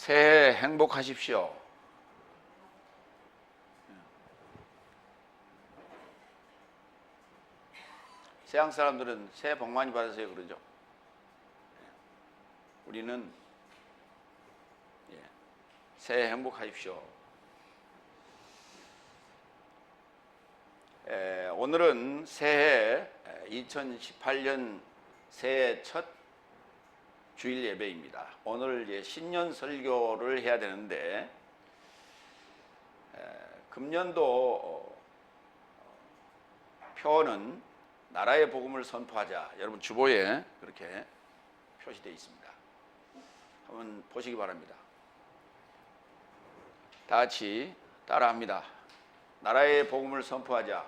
새해 행복하십시오. 서양 사람들은 새해 복 많이 받으세요 그러죠. 우리는 새해 행복하십시오. 오늘은 새해 2018년 새해 첫 주일 예배입니다. 오늘 이제 신년 설교를 해야 되는데 금년도 표는 나라의 복음을 선포하자. 여러분 주보에 그렇게 표시되어 있습니다. 한번 보시기 바랍니다. 다 같이 따라합니다. 나라의 복음을 선포하자.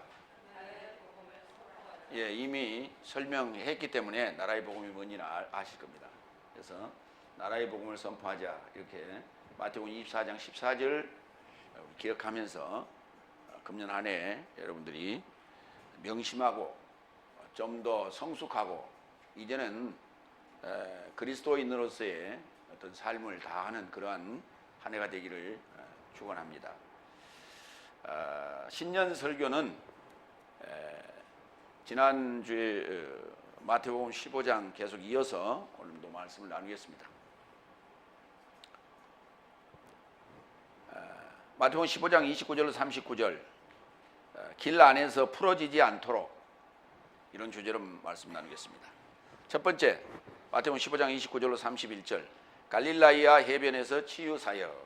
이미 설명했기 때문에 나라의 복음이 뭔지는 아실 겁니다. 그래서 나라의 복음을 선포하자. 이렇게 마태복음 24장 14절 기억하면서 금년 한 해 여러분들이 명심하고 좀 더 성숙하고 이제는 그리스도인으로서의 어떤 삶을 다하는 그러한 한 해가 되기를 축원합니다. 신년 설교는 지난주에 마태복음 15장 계속 이어서 오늘도 말씀을 나누겠습니다. 마태복음 15장 29절로 39절 길 안에서 풀어지지 않도록 이런 주제로 말씀 나누겠습니다. 첫 번째 마태복음 15장 29절로 31절 갈릴라야 해변에서 치유 사역.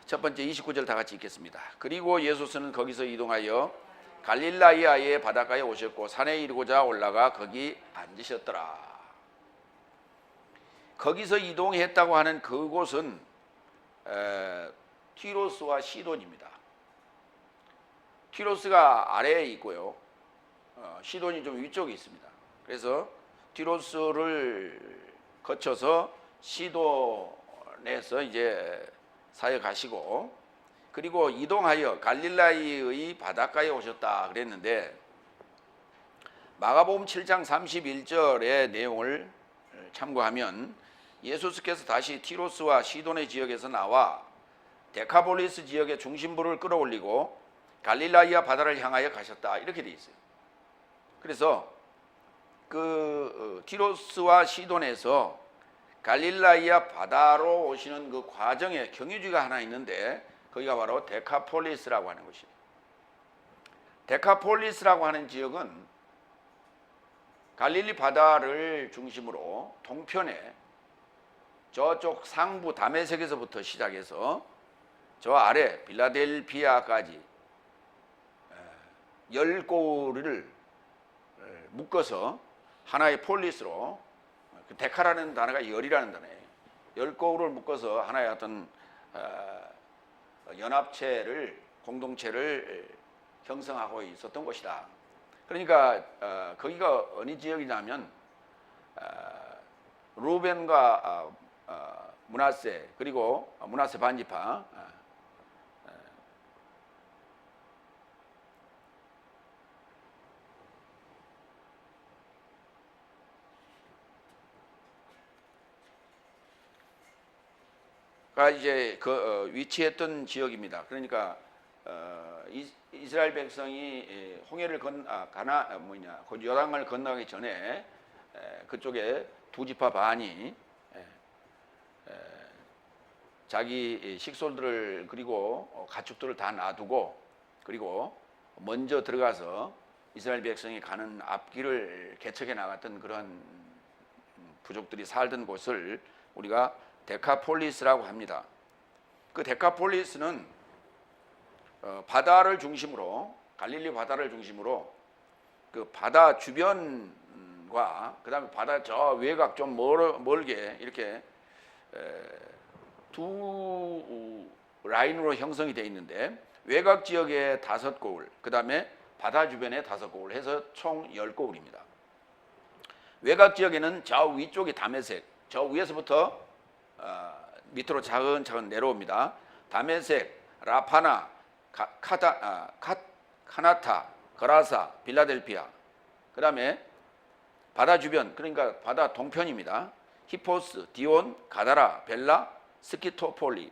첫 번째 29절 다 같이 읽겠습니다. 그리고 예수는 거기서 이동하여 갈릴라야의 바닷가에 오셨고 산에 이르고자 올라가 거기 앉으셨더라. 거기서 이동했다고 하는 그곳은 티로스와 시돈입니다. 티로스가 아래에 있고요, 시돈이 좀 위쪽에 있습니다. 그래서 티로스를 거쳐서 시돈에서 이제 사역하시고 그리고 이동하여 갈릴라의 바닷가에 오셨다 그랬는데 마가복음 7장 31절의 내용을 참고하면 예수께서 다시 티로스와 시돈의 지역에서 나와 데카폴리스 지역의 중심부를 끌어올리고 갈릴라야 바다를 향하여 가셨다 이렇게 돼 있어요. 그래서 그 티로스와 시돈에서 갈릴라야 바다로 오시는 그 과정에 경유지가 하나 있는데 거기가 바로 데카폴리스라고 하는 곳이에요. 데카폴리스라고 하는 지역은 갈릴리 바다를 중심으로 동편에 저쪽 상부 다메섹에서부터 시작해서 저 아래 빌라델피아까지 10고을을 묶어서 하나의 폴리스로, 데카라는 단어가 열이라는 단어예요. 10고을을 묶어서 하나의 어떤 연합체를, 공동체를 형성하고 있었던 곳이다. 그러니까 거기가 어느 지역이냐면 루벤과 므낫세, 그리고 므낫세 반지파, 가 이제 위치했던 지역입니다. 그러니까 이스라엘 백성이 홍해를 요단강을 건너가기 전에 그쪽에 두 지파 반이 자기 식솔들을 그리고 가축들을 다 놔두고 그리고 먼저 들어가서 이스라엘 백성이 가는 앞길을 개척해 나갔던 그런 부족들이 살던 곳을 우리가 데카폴리스라고 합니다. 그 데카폴리스는 바다를 중심으로, 갈릴리 바다를 중심으로 그 바다 주변과 그 다음에 바다 저 외곽 좀 멀게 이렇게 두 라인으로 형성이 되어 있는데 외곽 지역에 5고을, 그 다음에 바다 주변에 5고을 해서 총 10고을입니다. 외곽 지역에는 저 위쪽이 다메섹, 저 위에서부터 밑으로 차근차근 내려옵니다. 다메섹, 라파나, 카나타, 거라사, 빌라델피아, 그 다음에 바다 주변, 그러니까 바다 동편입니다. 히포스, 디온, 가다라, 벨라, 스키토폴리.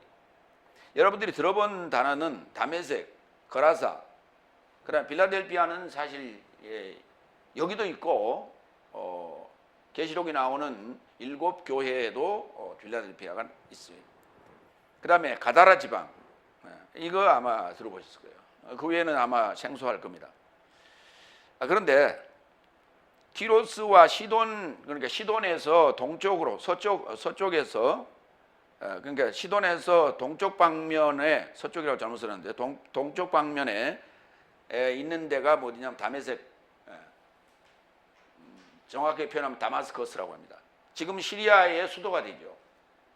여러분들이 들어본 단어는 다메섹, 거라사, 그다음 빌라델피아는 사실 여기도 있고 계시록에 나오는 7교회에도 빌라델피아가 있어요. 그다음에 가다라 지방, 이거 아마 들어보셨을 거예요. 그 외에는 아마 생소할 겁니다. 그런데 티로스와 시돈, 그러니까 시돈에서 동쪽으로 서쪽에서 그러니까 시돈에서 동쪽 방면에, 서쪽이라고 잘못 썼는데 동쪽 방면에 있는 데가 어디냐면 다메섹, 정확하게 표현하면 다마스커스라고 합니다. 지금 시리아의 수도가 되죠.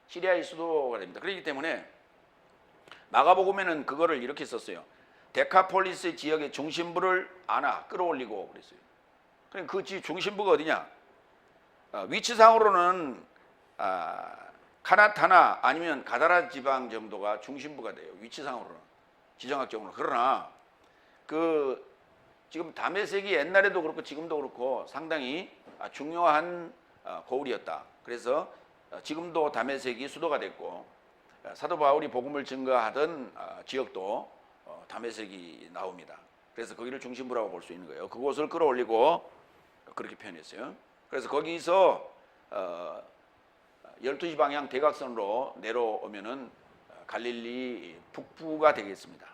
시리아의 수도가 됩니다. 그렇기 때문에 마가복음에는 그거를 이렇게 썼어요. 데카폴리스 지역의 중심부를 끌어올리고 그랬어요. 그러니까 그 중심부가 어디냐? 위치상으로는 카나타나 아니면 가다라 지방 정도가 중심부가 돼요. 위치상으로는, 지정학적으로. 그러나 지금 다메섹이 옛날에도 그렇고 지금도 그렇고 상당히 중요한 고을이었다. 그래서 지금도 다메섹이 수도가 됐고, 사도 바울이 복음을 증거하던 지역도 다메섹이 나옵니다. 그래서 거기를 중심부라고 볼 수 있는 거예요. 그곳을 끌어올리고 그렇게 표현했어요. 그래서 거기서 12시 방향 대각선으로 내려오면은 갈릴리 북부가 되겠습니다.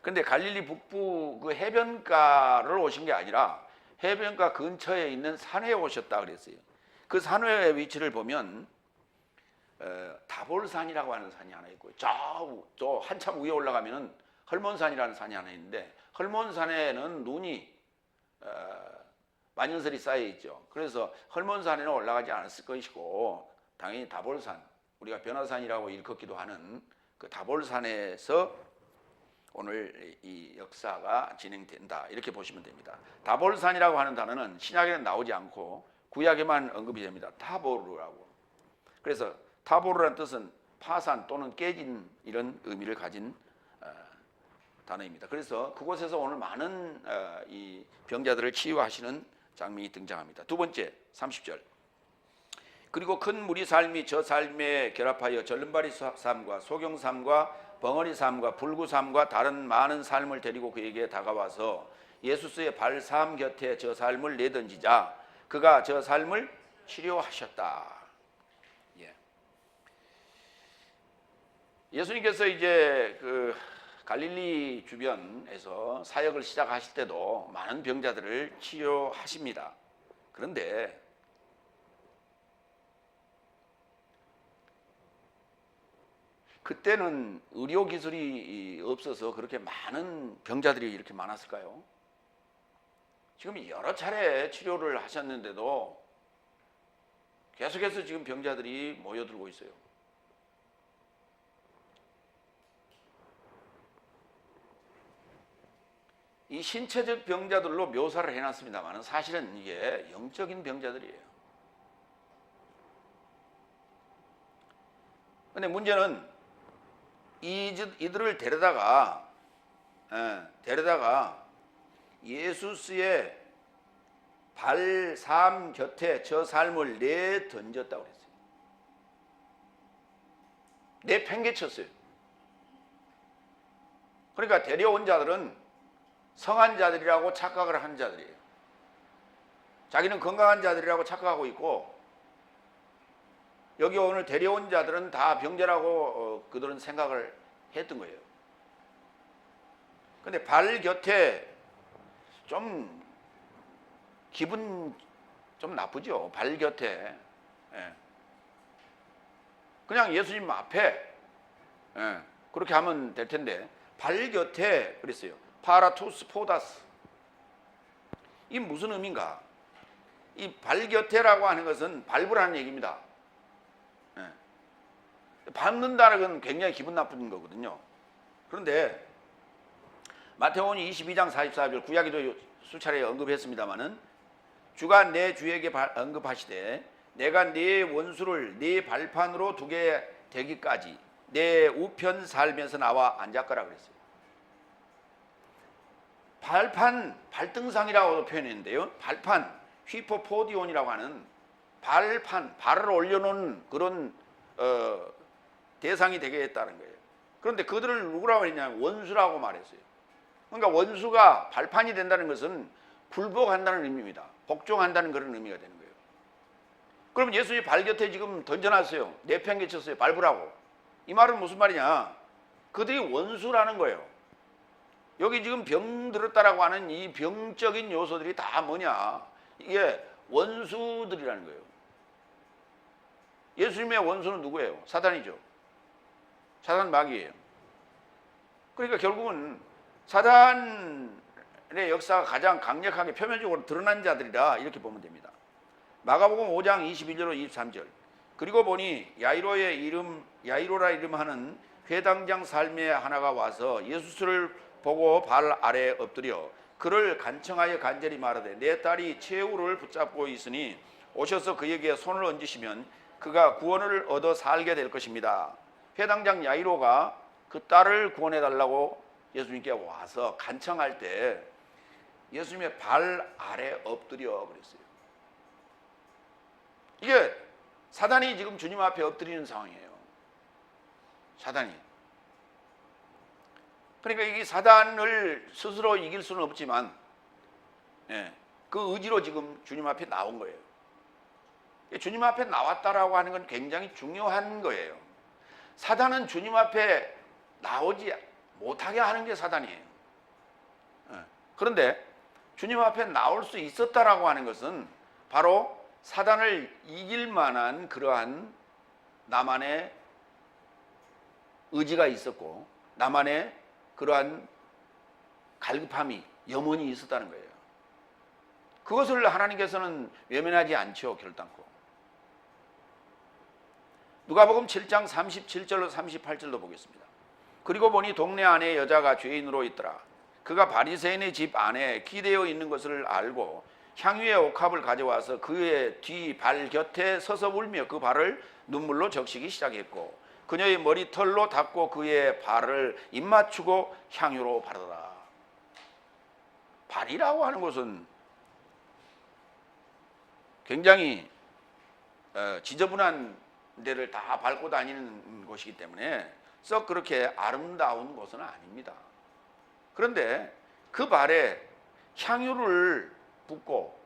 그런데 갈릴리 북부 그 해변가를 오신 게 아니라 해변가 근처에 있는 산에 오셨다 그랬어요. 그 산의 위치를 보면 다볼산이라고 하는 산이 하나 있고, 저 한참 위에 올라가면은 헐몬산이라는 산이 하나 있는데, 헐몬산에는 눈이 만연설이 쌓여 있죠. 그래서 헐몬산에는 올라가지 않았을 것이고, 당연히 다볼산, 우리가 변화산이라고 일컫기도 하는 그 다볼산에서 오늘 이 역사가 진행된다, 이렇게 보시면 됩니다. 다볼산이라고 하는 단어는 신약에는 나오지 않고 구약에만 언급이 됩니다. 타보르라고. 그래서 타보르라는 뜻은 파산 또는 깨진, 이런 의미를 가진 단어입니다. 그래서 그곳에서 오늘 많은 이 병자들을 치유하시는 장면이 등장합니다. 두 번째, 30절. 그리고 큰 무리 삶이 저 삶에 결합하여 절름발이 삶과 소경 삶과 벙어리 삶과 불구 삶과 다른 많은 삶을 데리고 그에게 다가와서 예수스의 발삼 곁에 저 삶을 내던지자 그가 저 삶을 치료하셨다. 예수님께서 이제 그 갈릴리 주변에서 사역을 시작하실 때도 많은 병자들을 치료하십니다. 그런데 그때는 의료 기술이 없어서 그렇게 많은 병자들이 이렇게 많았을까요? 지금 여러 차례 치료를 하셨는데도 계속해서 지금 병자들이 모여들고 있어요. 이 신체적 병자들로 묘사를 해놨습니다만 사실은 이게 영적인 병자들이에요. 근데 문제는 이들을 데려다가 예수스의 발삼 곁에 저 삶을 내던졌다고 그랬어요. 내팽개쳤어요. 그러니까 데려온 자들은 성한 자들이라고 착각을 하는 자들이에요. 자기는 건강한 자들이라고 착각하고 있고, 여기 오늘 데려온 자들은 다 병자라고 그들은 생각을 했던 거예요. 근데 발 곁에 좀 기분 좀 나쁘죠. 발 곁에 그냥 예수님 앞에 그렇게 하면 될 텐데 발 곁에 그랬어요. 파라투스 포다스. 이 무슨 의미인가? 이 발 곁에라고 하는 것은 밟으라는 얘기입니다. 밟는다는 건 굉장히 기분 나쁜 거거든요. 그런데 마태복음 22장 44절, 구약에도 수차례 언급했습니다마는 주가 내 주에게 언급하시되 내가 네 원수를 네 발판으로 두게 되기까지 내 우편 살면서 나와 앉았거라 그랬어요. 발판, 발등상이라고 표현했는데요. 발판, 휘포포디온이라고 하는 발을 올려놓은 그런 대상이 되게 했다는 거예요. 그런데 그들을 누구라고 했냐면 원수라고 말했어요. 그러니까 원수가 발판이 된다는 것은 굴복한다는 의미입니다. 복종한다는 그런 의미가 되는 거예요. 그럼 예수님이 발 곁에 지금 던져놨어요. 내팽개쳤어요. 밟으라고. 이 말은 무슨 말이냐? 그들이 원수라는 거예요. 여기 지금 병 들었다라고 하는 이 병적인 요소들이 다 뭐냐? 이게 원수들이라는 거예요. 예수님의 원수는 누구예요? 사단이죠. 사단 마귀예요. 그러니까 결국은 사단의 역사가 가장 강력하게 표면적으로 드러난 자들이라 이렇게 보면 됩니다. 마가복음 5장 21절로 23절. 그리고 보니 야이로라 이름하는 회당장 삶의 하나가 와서 예수를 보고 발 아래 엎드려 그를 간청하여 간절히 말하되 내 딸이 최후를 붙잡고 있으니 오셔서 그에게 손을 얹으시면 그가 구원을 얻어 살게 될 것입니다. 회당장 야이로가 그 딸을 구원해 달라고 예수님께 와서 간청할 때 예수님의 발 아래 엎드려 그랬어요. 이게 사단이 지금 주님 앞에 엎드리는 상황이에요. 사단이. 그러니까 이 사단을 스스로 이길 수는 없지만 그 의지로 지금 주님 앞에 나온 거예요. 주님 앞에 나왔다라고 하는 건 굉장히 중요한 거예요. 사단은 주님 앞에 나오지 못하게 하는 게 사단이에요. 그런데 주님 앞에 나올 수 있었다라고 하는 것은 바로 사단을 이길 만한 그러한 나만의 의지가 있었고 나만의 그러한 갈급함이 염원이 있었다는 거예요. 그것을 하나님께서는 외면하지 않죠. 결단코. 누가복음 7장 37절로 38절로 보겠습니다. 그리고 보니 동네 안에 여자가 죄인으로 있더라. 그가 바리새인의 집 안에 기대어 있는 것을 알고 향유의 옥합을 가져와서 그의 뒤 발 곁에 서서 울며 그 발을 눈물로 적시기 시작했고 그녀의 머리털로 닦고 그의 발을 입맞추고 향유로 바르더라. 발이라고 하는 것은 굉장히 지저분한 데를 다 밟고 다니는 곳이기 때문에 썩 그렇게 아름다운 곳은 아닙니다. 그런데 그 발에 향유를 붓고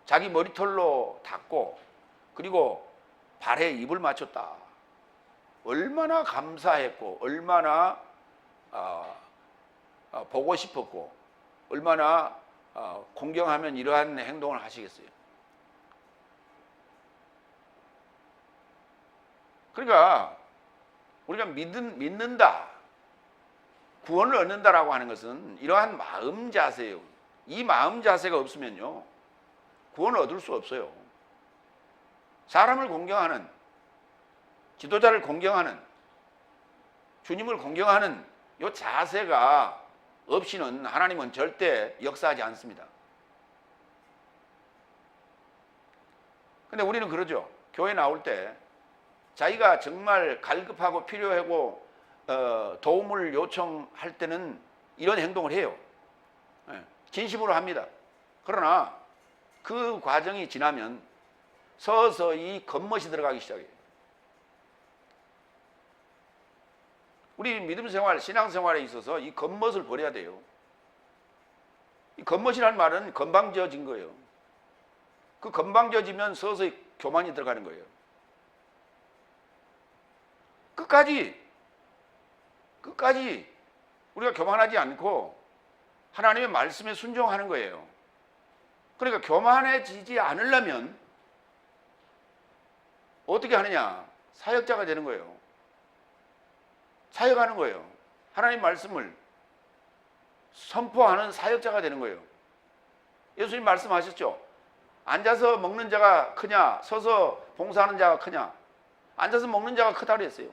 자기 머리털로 닦고 그리고 발에 입을 맞췄다. 얼마나 감사했고 얼마나 보고 싶었고 얼마나 공경하면 이러한 행동을 하시겠어요. 그러니까 우리가 믿는다, 구원을 얻는다라고 하는 것은 이러한 마음 자세예요. 이 마음 자세가 없으면요 구원을 얻을 수 없어요. 사람을 공경하는, 지도자를 공경하는, 주님을 공경하는 이 자세가 없이는 하나님은 절대 역사하지 않습니다. 근데 우리는 그러죠. 교회 나올 때 자기가 정말 갈급하고 필요하고 도움을 요청할 때는 이런 행동을 해요. 진심으로 합니다. 그러나 그 과정이 지나면 서서히 겉멋이 들어가기 시작해요. 우리 믿음 생활, 신앙 생활에 있어서 이 겉멋을 버려야 돼요. 이 겉멋이라는 말은 건방져진 거예요. 그 건방져지면 서서히 교만이 들어가는 거예요. 끝까지 우리가 교만하지 않고 하나님의 말씀에 순종하는 거예요. 그러니까 교만해지지 않으려면 어떻게 하느냐? 사역자가 되는 거예요. 사역하는 거예요. 하나님 말씀을 선포하는 사역자가 되는 거예요. 예수님 말씀하셨죠? 앉아서 먹는 자가 크냐? 서서 봉사하는 자가 크냐? 앉아서 먹는 자가 크다고 했어요.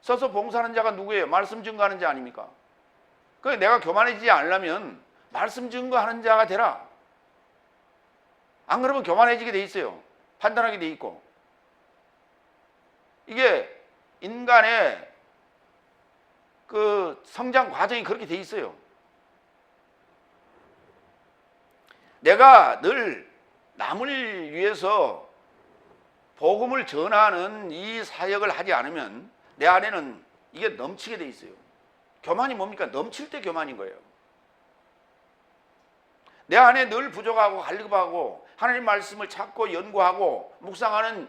서서 봉사하는 자가 누구예요? 말씀 증거하는 자 아닙니까? 그러니까 내가 교만해지지 않으려면 말씀 증거하는 자가 되라. 안 그러면 교만해지게 돼 있어요. 판단하게 돼 있고. 이게 인간의 그 성장 과정이 그렇게 돼 있어요. 내가 늘 남을 위해서 복음을 전하는 이 사역을 하지 않으면 내 안에는 이게 넘치게 돼 있어요. 교만이 뭡니까? 넘칠 때 교만인 거예요. 내 안에 늘 부족하고 갈급하고 하나님 말씀을 찾고 연구하고 묵상하는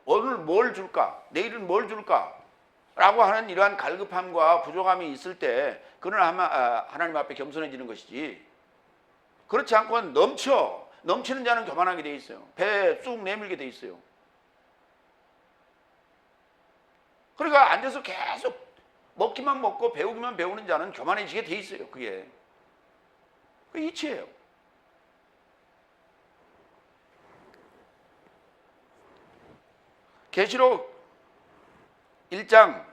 오늘 뭘 줄까? 내일은 뭘 줄까? 라고 하는 이러한 갈급함과 부족함이 있을 때 그는 아마 하나님 앞에 겸손해지는 것이지, 그렇지 않고는 넘치는 자는 교만하게 돼 있어요. 배에 쑥 내밀게 돼 있어요. 그러니까 앉아서 계속 먹기만 먹고 배우기만 배우는 자는 교만해지게 돼 있어요. 그게 이치예요. 계시록 1장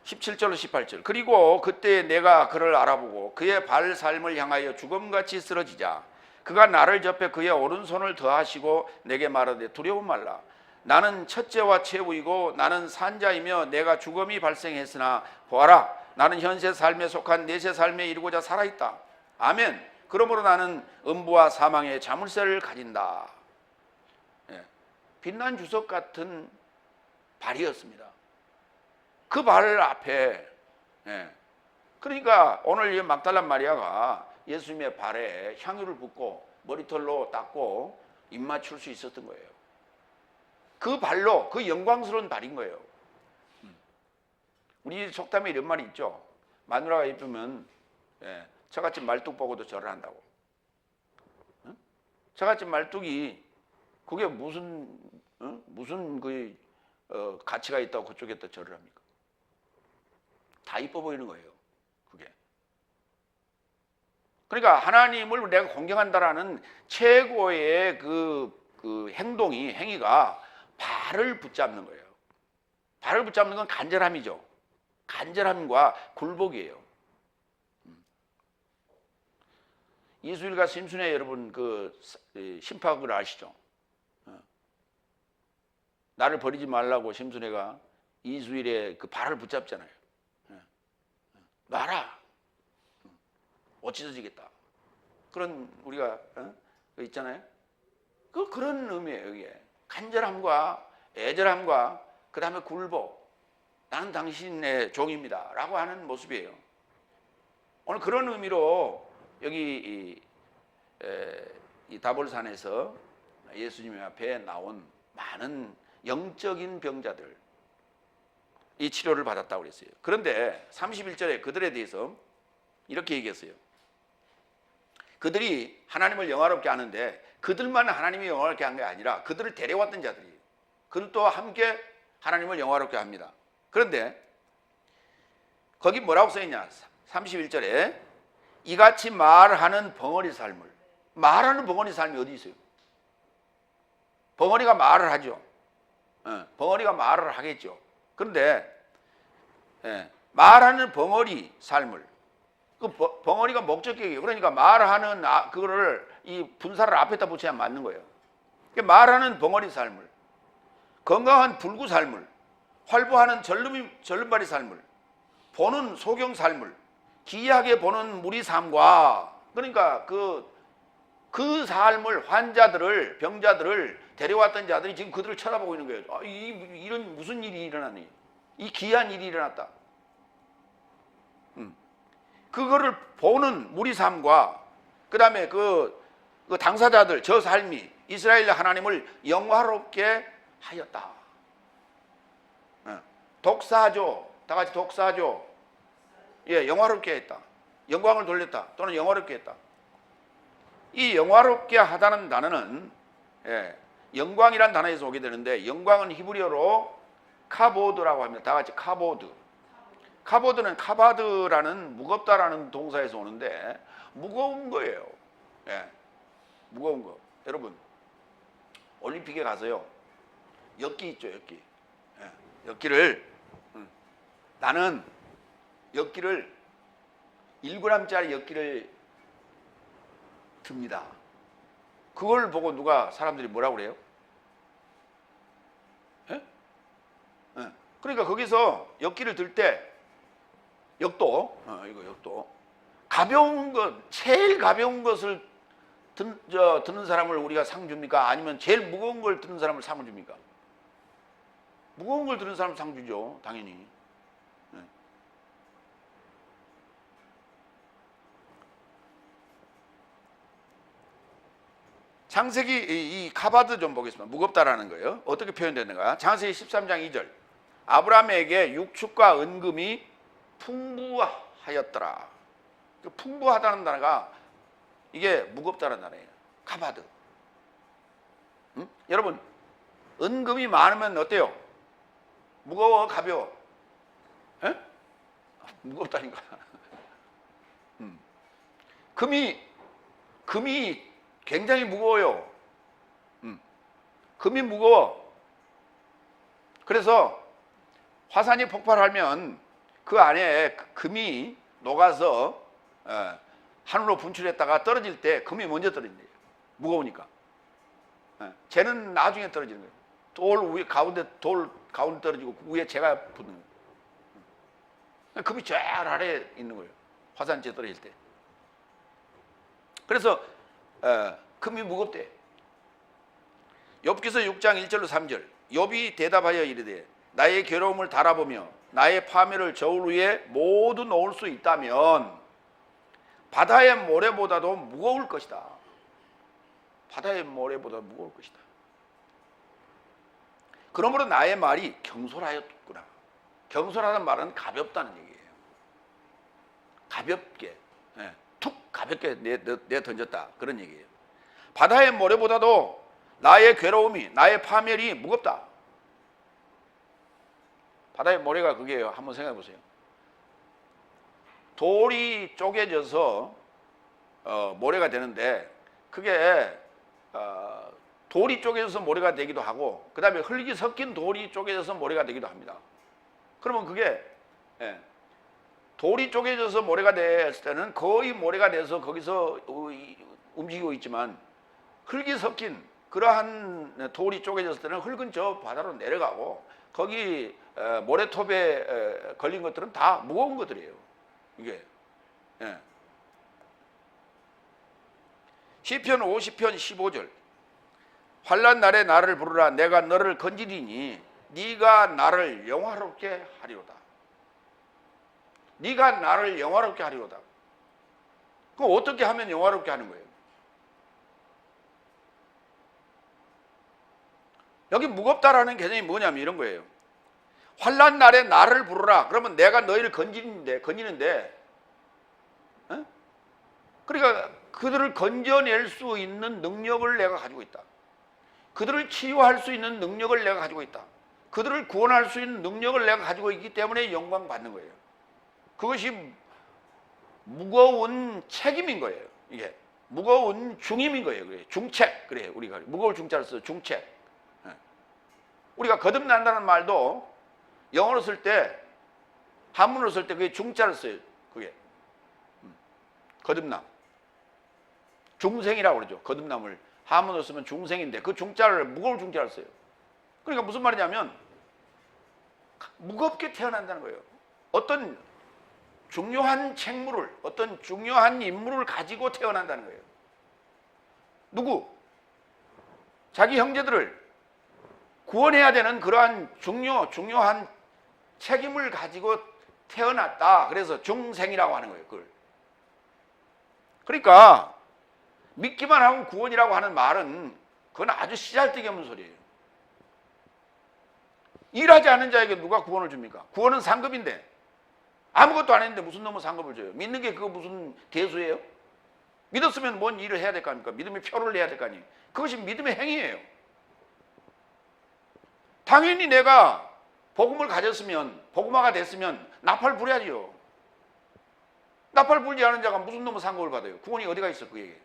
17절로 18절. 그리고 그때 내가 그를 알아보고 그의 발 삶을 향하여 죽음같이 쓰러지자 그가 나를 접해 그의 오른손을 더하시고 내게 말하되 두려워 말라. 나는 첫째와 최후이고 나는 산자이며 내가 죽음이 발생했으나 보아라, 나는 현세 삶에 속한 내세 삶에 이르고자 살아있다. 아멘. 그러므로 나는 음부와 사망의 자물쇠를 가진다. 빛난 주석 같은 발이었습니다. 그 발 앞에, 그러니까 오늘 이 막달라 마리아가 예수님의 발에 향유를 붓고 머리털로 닦고 입 맞출 수 있었던 거예요. 그 발로, 그 영광스러운 발인 거예요. 우리 속담에 이런 말이 있죠. 마누라가 예쁘면 저같이 말뚝 보고도 절을 한다고. 저같이 말뚝이 그게 무슨 가치가 있다고 그쪽에 또 절을 합니까? 다 이뻐 보이는 거예요. 그게. 그러니까 하나님을 내가 공경한다라는 최고의 그 행위가 발을 붙잡는 거예요. 발을 붙잡는 건 간절함이죠. 간절함과 굴복이에요. 이수일과 심순애 여러분 그 심파극을 아시죠? 나를 버리지 말라고 심순애가 이수일의 그 발을 붙잡잖아요. 놔라. 못 찢어지겠다. 그런 우리가 있잖아요. 그런 의미예요. 이게 간절함과 애절함과 그 다음에 굴복. 나는 당신의 종입니다. 라고 하는 모습이에요. 오늘 그런 의미로 여기 이 다볼산에서 예수님 앞에 나온 많은 영적인 병자들 이 치료를 받았다고 그랬어요. 그런데 31절에 그들에 대해서 이렇게 얘기했어요. 그들이 하나님을 영화롭게 하는데 그들만 하나님이 영화롭게 한 게 아니라 그들을 데려왔던 자들이 그들도 함께 하나님을 영화롭게 합니다. 그런데 거기 뭐라고 써있냐? 31절에 이같이 말하는 벙어리 삶을, 말하는 벙어리 삶이 어디 있어요? 벙어리가 말을 하죠. 벙어리가 말을 하겠죠. 그런데 말하는 벙어리 삶을, 그 벙어리가 목적격이에요. 그러니까 말하는 그거를 이 분사를 앞에다 붙여야 맞는 거예요. 말하는 벙어리 삶을, 건강한 불구 삶을, 활보하는 절름발이 삶을, 보는 소경 삶을, 기이하게 보는 무리 삶과, 그러니까 그 삶을, 환자들을, 병자들을 데려왔던 자들이 지금 그들을 쳐다보고 있는 거예요. 이런 무슨 일이 일어나니? 이 기이한 일이 일어났다. 그거를 보는 무리 삶과 그 다음에 그 당사자들, 저 삶이 이스라엘 하나님을 영화롭게 하였다. 독사하죠. 다 같이 독사하죠. 영화롭게 했다. 영광을 돌렸다. 또는 영화롭게 했다. 이 영화롭게 하다는 단어는 영광이란 단어에서 오게 되는데, 영광은 히브리어로 카보드라고 합니다. 다 같이 카보드. 카보드는 카바드라는 무겁다라는 동사에서 오는데 무거운 거예요. 무거운 거. 여러분 올림픽에 가서요, 엿기 있죠, 엿기. 엿기를 나는 엿기를 1g짜리 엿기를 듭니다. 그걸 보고 누가 사람들이 뭐라고 그래요? 그러니까 거기서 엿기를 들 때 엿도, 이거 엿도 가벼운 것, 제일 가벼운 것을 드는 사람을 우리가 상 줍니까? 아니면 제일 무거운 걸 드는 사람을 상을 줍니까? 무거운 걸 드는 사람 상 주죠, 당연히. 네. 창세기 이 카바드 좀 보겠습니다. 무겁다라는 거예요. 어떻게 표현되는가? 창세기 13장 2절. 아브라함에게 육축과 은금이 풍부하였더라. 풍부하다는 단어가 이게 무겁다는 단어예요. 카바드. 응? 여러분, 은금이 많으면 어때요? 무거워, 가벼워? 에? 무겁다니까. 금이 굉장히 무거워요. 금이 무거워. 그래서 화산이 폭발하면 그 안에 금이 녹아서 하늘로 분출했다가 떨어질 때 금이 먼저 떨어진대요. 무거우니까. 쟤는 나중에 떨어지는 거예요. 돌 가운데 떨어지고 위에 재가 붙는 거예요. 금이 쫙 아래에 있는 거예요. 화산재 떨어질 때. 그래서 금이 무겁대. 욥기서 6장 1절로 3절. 욥이 대답하여 이르되 나의 괴로움을 달아보며 나의 파멸을 저울 위에 모두 놓을 수 있다면 바다의 모래보다도 무거울 것이다. 바다의 모래보다 무거울 것이다. 그러므로 나의 말이 경솔하였구나. 경솔하다는 말은 가볍다는 얘기예요. 가볍게, 툭 가볍게 내 던졌다, 그런 얘기예요. 바다의 모래보다도 나의 괴로움이, 나의 파멸이 무겁다. 바다의 모래가 그게요. 한번 생각해 보세요. 돌이 쪼개져서 모래가 되는데 그게 돌이 쪼개져서 모래가 되기도 하고 그 다음에 흙이 섞인 돌이 쪼개져서 모래가 되기도 합니다. 그러면 그게 돌이 쪼개져서 모래가 됐을 때는 거의 모래가 돼서 거기서 움직이고 있지만 흙이 섞인 그러한 돌이 쪼개졌을 때는 흙은 저 바다로 내려가고 거기 모래톱에 걸린 것들은 다 무거운 것들이에요. 이게 시편 50편 15절. 환난 날에 나를 부르라. 내가 너를 건지리니 네가 나를 영화롭게 하리로다. 네가 나를 영화롭게 하리로다. 그럼 어떻게 하면 영화롭게 하는 거예요? 여기 무겁다라는 개념이 뭐냐면 이런 거예요. 환난 날에 나를 부르라. 그러면 내가 너희를 건지는데 그러니까 그들을 건져낼 수 있는 능력을 내가 가지고 있다. 그들을 치유할 수 있는 능력을 내가 가지고 있다. 그들을 구원할 수 있는 능력을 내가 가지고 있기 때문에 영광 받는 거예요. 그것이 무거운 책임인 거예요. 이게 무거운 중임인 거예요. 그래. 중책. 그래요. 우리가 무거울 중자를 써서 중책. 우리가 거듭난다는 말도 영어로 쓸 때, 한문으로 쓸 때 그게 중자를 써요. 그게 거듭남. 중생이라고 그러죠. 거듭남을 한문으로 쓰면 중생인데 그 중자를 무거울 중자를 써요. 그러니까 무슨 말이냐면 무겁게 태어난다는 거예요. 어떤 중요한 책무를, 어떤 중요한 임무를 가지고 태어난다는 거예요. 누구? 자기 형제들을 구원해야 되는 그러한 중요한 책임을 가지고 태어났다. 그래서 중생이라고 하는 거예요. 그걸. 그러니까 믿기만 하면 구원이라고 하는 말은 그건 아주 씨알데기 없는 소리예요. 일하지 않은 자에게 누가 구원을 줍니까? 구원은 상급인데 아무것도 안 했는데 무슨 놈은 상급을 줘요? 믿는 게 그거 무슨 대수예요? 믿었으면 뭔 일을 해야 될 거 아닙니까? 믿음의 표를 내야 될 거 아니에요? 그것이 믿음의 행위예요. 당연히 내가 복음을 가졌으면, 복음화가 됐으면 나팔 불야지요. 나팔 불지 않은 자가 무슨 놈의 상급을 받아요? 구원이 어디가 있어 그에게?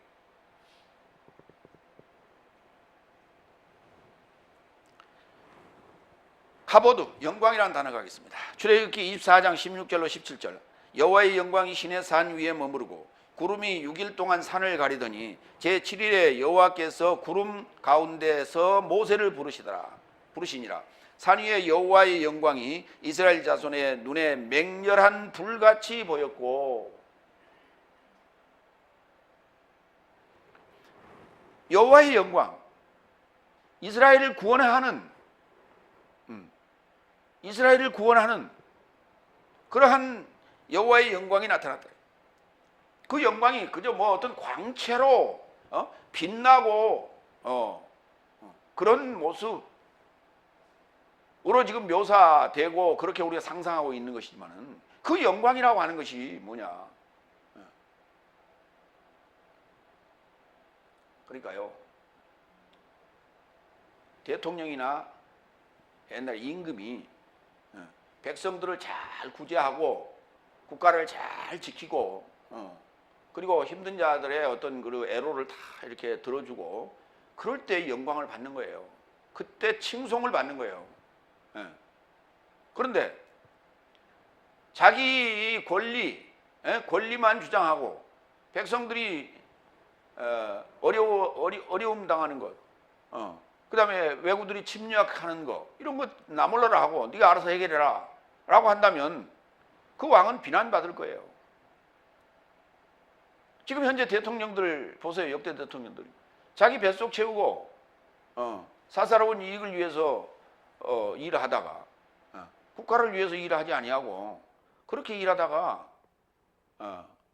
카보드, 영광이라는 단어가 있습니다. 출애굽기 24장 16절로 17절. 여호와의 영광이 신의 산 위에 머무르고 구름이 6일 동안 산을 가리더니 제7일에 여호와께서 구름 가운데서 모세를 부르시니라. 산 위에 여호와의 영광이 이스라엘 자손의 눈에 맹렬한 불같이 보였고 여호와의 영광, 이스라엘을 구원하는 그러한 여호와의 영광이 나타났다. 그 영광이 그저 뭐 어떤 광채로 빛나고 그런 모습으로 지금 묘사되고 그렇게 우리가 상상하고 있는 것이지만은 그 영광이라고 하는 것이 뭐냐? 그러니까요, 대통령이나 옛날 임금이 백성들을 잘 구제하고 국가를 잘 지키고 그리고 힘든 자들의 어떤 그 애로를 다 이렇게 들어주고 그럴 때 영광을 받는 거예요. 그때 칭송을 받는 거예요. 그런데 자기 권리만 주장하고 백성들이 어려움 당하는 것, 그 다음에 외국들이 침략하는 것, 이런 것 나몰라라 하고 네가 알아서 해결해라 라고 한다면 그 왕은 비난받을 거예요. 지금 현재 대통령들 보세요. 역대 대통령들 자기 뱃속 채우고 사사로운 이익을 위해서 일을 하다가 국가를 위해서 일을 하지 아니하고 그렇게 일하다가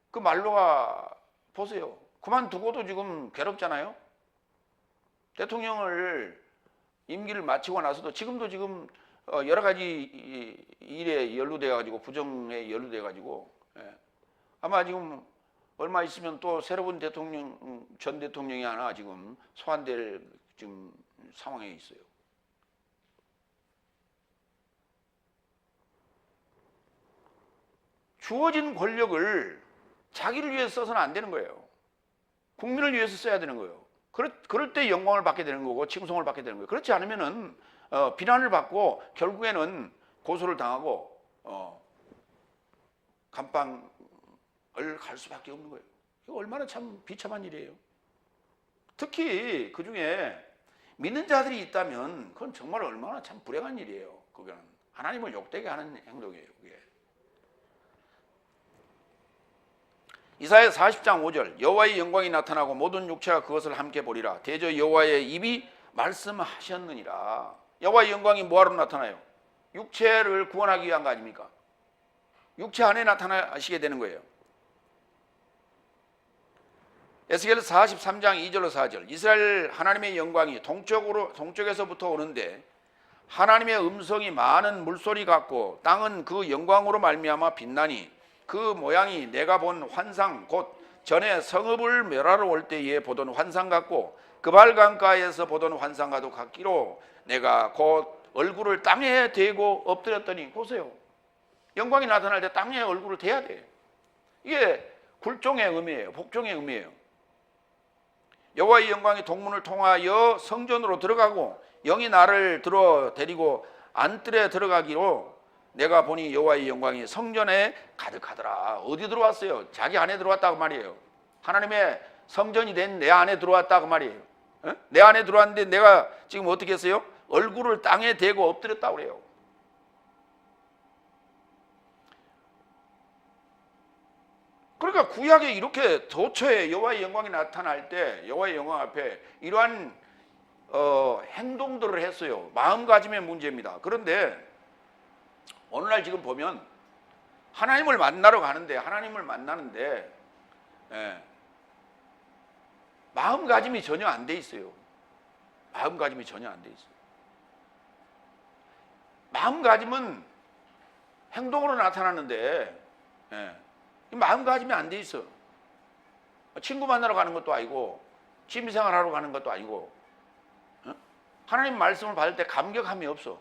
그 말로가 보세요. 그만두고도 지금 괴롭잖아요. 대통령을 임기를 마치고 나서도 지금도 지금 여러 가지 일에 연루돼 가지고 부정에 연루돼 가지고 아마 지금 얼마 있으면 또 새로운 대통령 전 대통령이 하나 지금 소환될 지금 상황에 있어요. 주어진 권력을 자기를 위해서 써서는 안 되는 거예요. 국민을 위해서 써야 되는 거예요. 그럴 때 영광을 받게 되는 거고 칭송을 받게 되는 거예요. 그렇지 않으면은 비난을 받고 결국에는 고소를 당하고 감방을 갈 수밖에 없는 거예요. 이거 얼마나 참 비참한 일이에요. 특히 그 중에 믿는 자들이 있다면 그건 정말 얼마나 참 불행한 일이에요. 그거는 하나님을 욕되게 하는 행동이에요. 그게. 이사야 40장 5절 여호와의 영광이 나타나고 모든 육체가 그것을 함께 보리라. 대저 여호와의 입이 말씀하셨느니라. 여호와의 영광이 뭐하러 나타나요? 육체를 구원하기 위한 거 아닙니까? 육체 안에 나타나시게 되는 거예요. 에스겔 43장 2절로 4절 이스라엘 하나님의 영광이 동쪽에서부터 오는데 하나님의 음성이 많은 물소리 같고 땅은 그 영광으로 말미암아 빛나니 그 모양이 내가 본 환상 곧 전에 성읍을 멸하러 올 때에 보던 환상 같고 그발강가에서 보던 환상과도 같기로 내가 곧 얼굴을 땅에 대고 엎드렸더니 보세요. 영광이 나타날 때 땅에 얼굴을 대야 돼. 이게 굴종의 의미예요. 복종의 의미예요. 여호와의 영광이 동문을 통하여 성전으로 들어가고 영이 나를 들어 데리고 안뜰에 들어가기로 내가 보니 여호와의 영광이 성전에 가득하더라. 어디 들어왔어요? 자기 안에 들어왔다고 말이에요. 하나님의 성전이 된 내 안에 들어왔다고 말이에요. 내 안에 들어왔는데 내가 지금 어떻게 했어요? 얼굴을 땅에 대고 엎드렸다고 그래요. 그러니까 구약에 이렇게 도처에 여호와의 영광이 나타날 때 여호와의 영광 앞에 이러한 행동들을 했어요. 마음가짐의 문제입니다. 그런데 오늘날 지금 보면 하나님을 만나러 가는데 하나님을 만나는데 마음가짐이 전혀 안 돼 있어요. 마음가짐이 전혀 안 돼 있어요. 마음가짐은 행동으로 나타나는데 마음가짐이 안 돼 있어. 친구 만나러 가는 것도 아니고 취미생활 하러 가는 것도 아니고 하나님 말씀을 받을 때 감격함이 없어.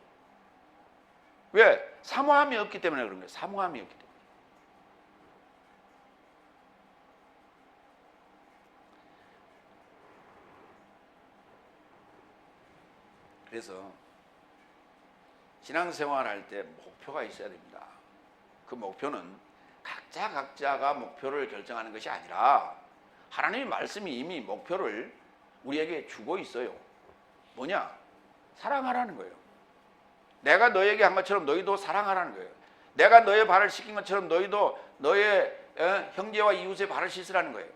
왜? 사모함이 없기 때문에 그런 거예요. 사모함이 없기 때문에. 그래서 신앙생활 할 때 목표가 있어야 됩니다. 그 목표는 각자가 목표를 결정하는 것이 아니라 하나님의 말씀이 이미 목표를 우리에게 주고 있어요. 뭐냐? 사랑하라는 거예요. 내가 너에게 한 것처럼 너희도 사랑하라는 거예요. 내가 너의 발을 씻긴 것처럼 너희도 너의 형제와 이웃의 발을 씻으라는 거예요.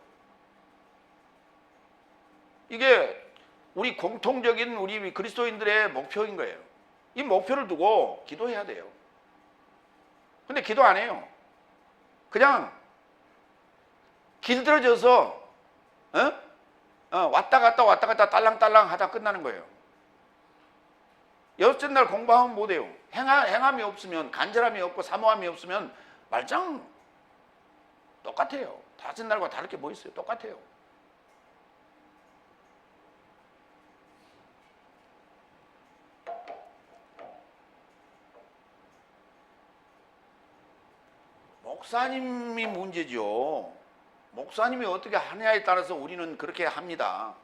이게 우리 공통적인 우리 그리스도인들의 목표인 거예요. 이 목표를 두고 기도해야 돼요. 근데 기도 안 해요. 그냥 길들여져서 왔다 갔다 딸랑딸랑 하다 끝나는 거예요. 여섯째 날 공부하면 못해요. 행함이 없으면, 간절함이 없고 사모함이 없으면 말짱 똑같아요. 다섯째 날과 다를 게 뭐 있어요? 똑같아요. 목사님이 문제죠. 목사님이 어떻게 하느냐에 따라서 우리는 그렇게 합니다.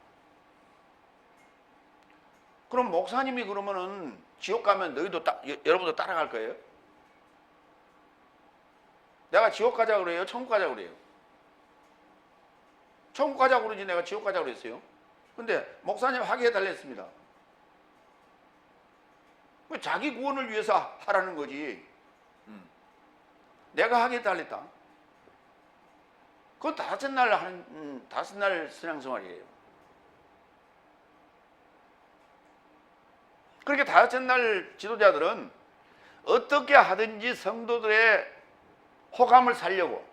그럼 목사님이 그러면은 지옥 가면 너희도 여러분도 따라갈 거예요? 내가 지옥 가자고 그래요? 천국 가자고 그래요? 천국 가자고 그러지 내가 지옥 가자고 그랬어요? 근데 목사님 하게 해달라 했습니다. 자기 구원을 위해서 하라는 거지. 내가 하게 해달라 했다. 그건 다섯 날 하는, 다섯 날 신앙생활이에요. 그렇게 다섯째 날 지도자들은 어떻게 하든지 성도들의 호감을 살려고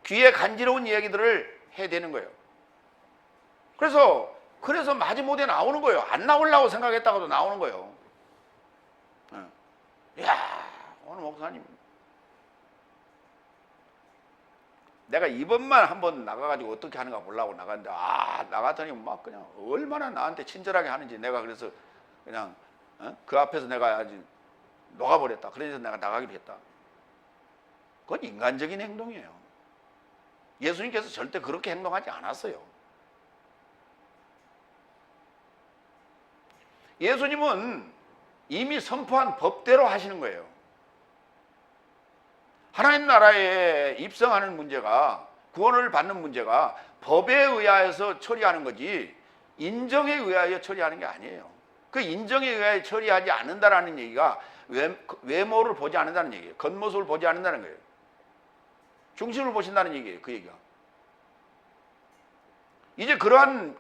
귀에 간지러운 이야기들을 해야 되는 거예요. 그래서 마지못해 나오는 거예요. 안 나오려고 생각했다가도 나오는 거예요. 이야, 오늘 목사님 내가 이번만 한번 나가가지고 어떻게 하는가 보려고 나갔는데 나갔더니 막 그냥 얼마나 나한테 친절하게 하는지 내가 그래서 그냥 그 앞에서 내가 아주 녹아버렸다. 그래서 내가 나가기로 했다. 그건 인간적인 행동이에요. 예수님께서 절대 그렇게 행동하지 않았어요. 예수님은 이미 선포한 법대로 하시는 거예요. 하나님 나라에 입성하는 문제가, 구원을 받는 문제가 법에 의하여서 처리하는 거지 인정에 의하여 처리하는 게 아니에요. 그 인정에 의하여 처리하지 않는다라는 얘기가 외모를 보지 않는다는 얘기예요. 겉모습을 보지 않는다는 거예요. 중심을 보신다는 얘기예요. 그 얘기가. 이제 그러한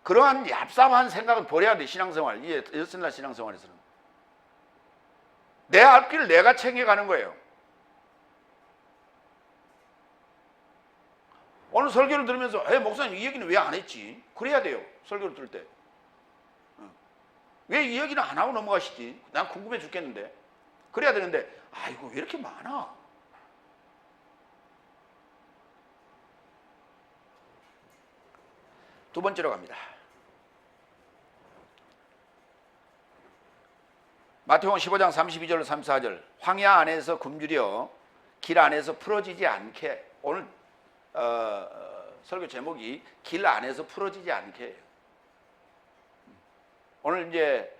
얍삽한 생각은 버려야 돼. 신앙생활. 이제 여섯 날 신앙생활에서는 내 앞길 내가 챙겨가는 거예요. 오늘 설교를 들으면서 목사님 이 얘기는 왜 안 했지? 그래야 돼요. 설교를 들을 때. 왜 이 얘기는 안 하고 넘어가시지? 난 궁금해 죽겠는데. 그래야 되는데 아이고 왜 이렇게 많아? 두 번째로 갑니다. 마태복음 15장 32절 34절 황야 안에서 굶주려 길 안에서 풀어지지 않게. 오늘 설교 제목이 길 안에서 풀어지지 않게. 오늘 이제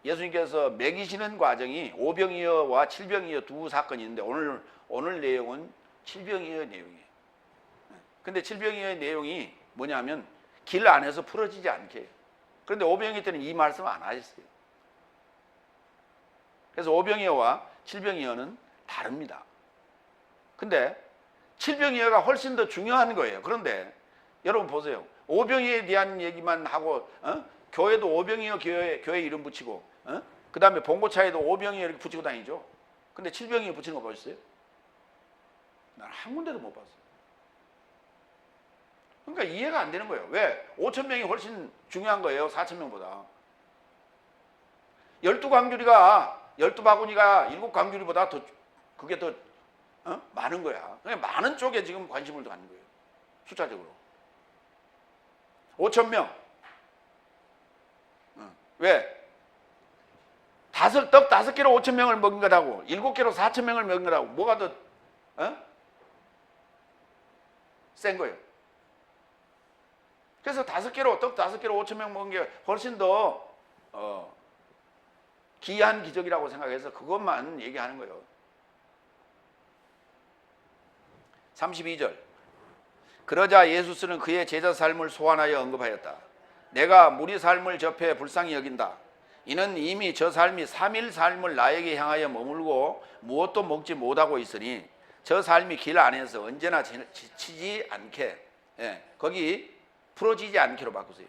예수님께서 먹이시는 과정이 오병이어와 칠병이어 두 사건이 있는데 오늘 내용은 칠병이어 내용이에요. 근데 칠병이어의 내용이 뭐냐면 길 안에서 풀어지지 않게. 그런데 오병이어 때는 이 말씀을 안 하셨어요. 그래서 오병이어와 칠병이어는 다릅니다. 근데 칠병이어가 훨씬 더 중요한 거예요. 그런데 여러분 보세요. 오병이어에 대한 얘기만 하고 교회도 오병이어 교회 이름 붙이고 그 다음에 봉고차에도 오병이어 이렇게 붙이고 다니죠. 근데 칠병이어 붙이는 거 보셨어요? 난 한 군데도 못 봤어요. 그러니까 이해가 안 되는 거예요. 왜? 5천 명이 훨씬 중요한 거예요. 4천 명보다. 12광주리가 12바구니가 7광주리보다 더 그게 더 많은 거야. 그러니까 많은 쪽에 지금 관심을 갖는 거예요. 숫자적으로. 5천 명. 왜? 떡 5개로 5천 명을 먹은 거라고 7개로 4천 명을 먹은 거라고 뭐가 더 센 거예요. 그래서 떡 5개로 5천 명 먹은 게 훨씬 더 기이한 기적이라고 생각해서 그것만 얘기하는 거예요. 32절 그러자 예수스는 그의 제자 삶을 소환하여 언급하였다. 내가 무리 삶을 접해 불쌍히 여긴다. 이는 이미 저 삶이 3일 삶을 나에게 향하여 머물고 무엇도 먹지 못하고 있으니 저 삶이 길 안에서 언제나 지치지 않게 거기 풀어지지 않기로 바꾸세요.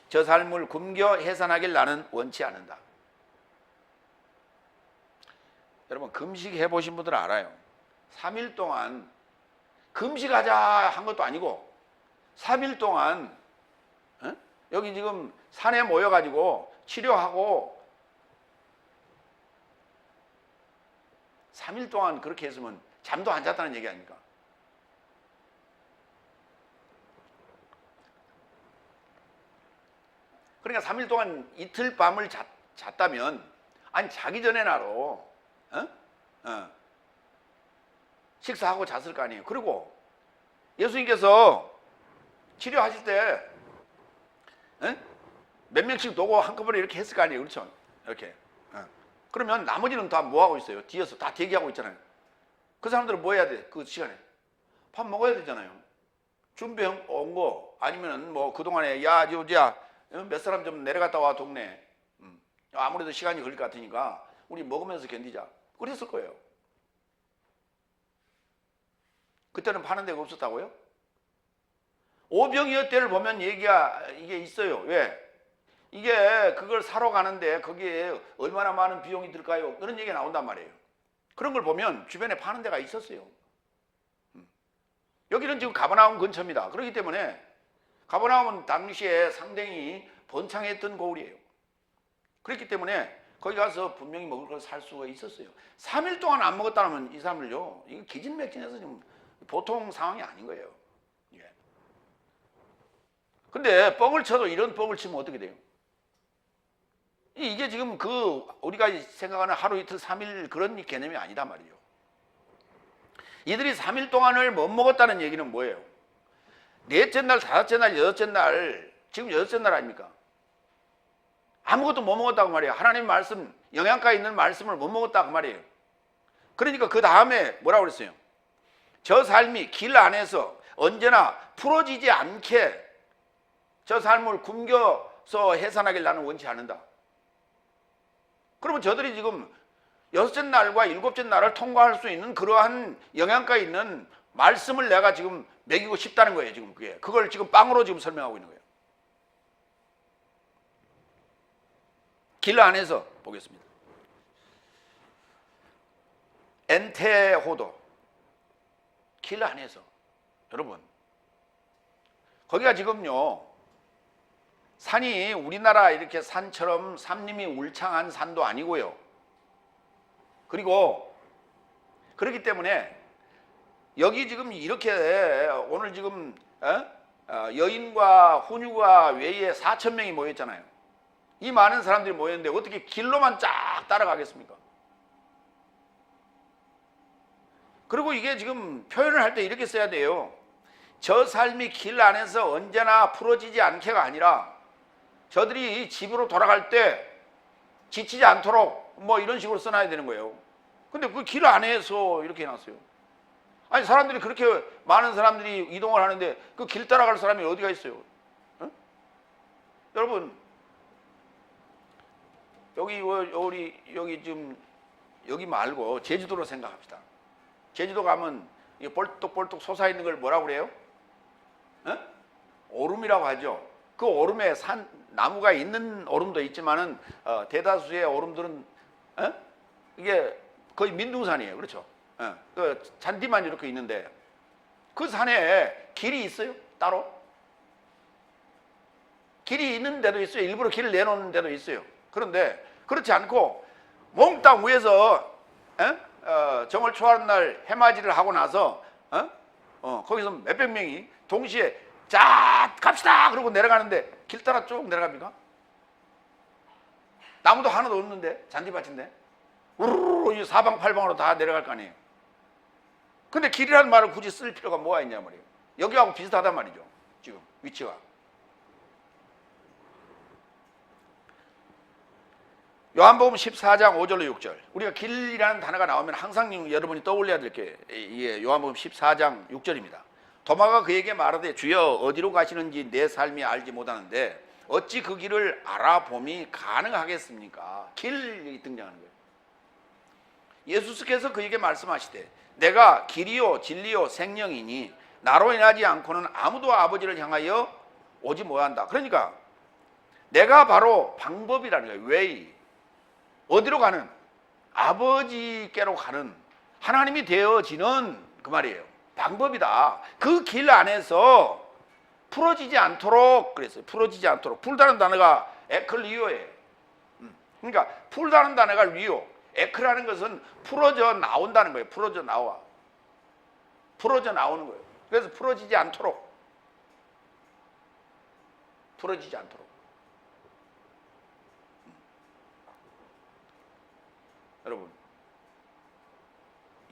저 삶을 굶겨 해산하길 나는 원치 않는다. 여러분 금식 해보신 분들은 알아요. 3일 동안 금식하자 한 것도 아니고 3일 동안 여기 지금 산에 모여가지고 치료하고 3일 동안 그렇게 했으면 잠도 안 잤다는 얘기 아닙니까? 그러니까 3일 동안 이틀 밤을 잤다면 아니 자기 전에나로 식사하고 잤을 거 아니에요. 그리고 예수님께서 치료하실 때 몇 명씩 놓고 한꺼번에 이렇게 했을 거 아니에요. 그렇죠? 이렇게. 그러면 나머지는 다 뭐 하고 있어요? 뒤에서 다 대기하고 있잖아요. 그 사람들은 뭐 해야 돼? 그 시간에 밥 먹어야 되잖아요. 준비해 온 거 아니면 뭐 그동안에 야 지우지야 몇 사람 좀 내려갔다 와 동네. 아무래도 시간이 걸릴 것 같으니까 우리 먹으면서 견디자. 그랬을 거예요. 그때는 파는 데가 없었다고요? 오병이어 때를 보면 얘기가 이게 있어요. 왜? 이게 그걸 사러 가는데 거기에 얼마나 많은 비용이 들까요? 그런 얘기가 나온단 말이에요. 그런 걸 보면 주변에 파는 데가 있었어요. 여기는 지금 가버나움 근처입니다. 그렇기 때문에 가버나움은 당시에 상당히 번창했던 고을이에요. 그렇기 때문에 거기 가서 분명히 먹을 걸 살 수가 있었어요. 3일 동안 안 먹었다면 이 사람을요, 이거 기진맥진해서 지금 보통 상황이 아닌 거예요. 예. 근데 뻥을 쳐도 이런 뻥을 치면 어떻게 돼요? 이게 지금 그 우리가 생각하는 하루 이틀 3일 그런 개념이 아니단 말이에요. 이들이 3일 동안을 못 먹었다는 얘기는 뭐예요? 넷째 날, 다섯째 날, 여섯째 날, 지금 여섯째 날 아닙니까? 아무것도 못 먹었다고 말이에요. 하나님 말씀, 영양가 있는 말씀을 못 먹었다고 말이에요. 그러니까 그 다음에 뭐라고 그랬어요? 저 삶이 길 안에서 언제나 풀어지지 않게 저 삶을 굶겨서 해산하길 나는 원치 않는다. 그러면 저들이 지금 여섯째 날과 일곱째 날을 통과할 수 있는 그러한 영양가 있는 말씀을 내가 지금 먹이고 싶다는 거예요. 지금 그걸 지금 빵으로 지금 설명하고 있는 거예요. 길 안에서 보겠습니다. 엔테호도 길 안에서 여러분 거기가 지금요 산이 우리나라 이렇게 산처럼 산림이 울창한 산도 아니고요. 그리고 그렇기 때문에 여기 지금 이렇게 오늘 지금 여인과 훈유가 외에 4,000명이 모였잖아요. 이 많은 사람들이 모였는데 어떻게 길로만 쫙 따라가겠습니까? 그리고 이게 지금 표현을 할 때 이렇게 써야 돼요. 저 삶이 길 안에서 언제나 풀어지지 않게가 아니라 저들이 집으로 돌아갈 때 지치지 않도록 뭐 이런 식으로 써놔야 되는 거예요. 근데 그 길 안에서 이렇게 해놨어요. 아니 사람들이 그렇게 많은 사람들이 이동을 하는데 그 길 따라갈 사람이 어디가 있어요? 여러분 여기 지금 여기 말고 제주도로 생각합시다. 제주도 가면 이게 볼떡볼떡 솟아있는 걸 뭐라고 그래요? 오름이라고 하죠. 그 오름에 나무가 있는 오름도 있지만은 대다수의 오름들은 이게 거의 민둥산이에요. 그렇죠? 그 잔디만 이렇게 있는데 그 산에 길이 있어요? 따로? 길이 있는 데도 있어요. 일부러 길을 내놓는 데도 있어요. 그런데 그렇지 않고 몽땅 위에서 정월 초하는 날 해맞이를 하고 나서 거기서 몇백 명이 동시에 자 갑시다 그러고 내려가는데 길 따라 쭉 내려갑니까? 나무도 하나도 없는데 잔디밭인데 우르르 사방팔방으로 다 내려갈 거 아니에요. 근데 길이라는 말을 굳이 쓸 필요가 뭐가 있냐 말이에요. 여기하고 비슷하단 말이죠. 지금 위치가. 요한복음 14장 5절로 6절. 우리가 길이라는 단어가 나오면 항상 여러분이 떠올려야 될 게 이게 요한복음 14장 6절입니다. 도마가 그에게 말하되 주여 어디로 가시는지 내 삶이 알지 못하는데 어찌 그 길을 알아봄이 가능하겠습니까? 길이 등장하는 거예요. 예수께서 그에게 말씀하시되 내가 길이요 진리요 생명이니 나로 인하지 않고는 아무도 아버지를 향하여 오지 못한다. 그러니까 내가 바로 방법이라는 거예요. 왜? 어디로 가는? 아버지께로 가는 하나님이 되어지는 그 말이에요. 방법이다. 그 길 안에서 풀어지지 않도록 그랬어요. 풀어지지 않도록. 풀다는 단어가 에클리오예요. 그러니까 풀다는 단어가 리오. 에크라는 것은 풀어져 나온다는 거예요. 풀어져 나와. 풀어져 나오는 거예요. 그래서 풀어지지 않도록. 풀어지지 않도록. 여러분,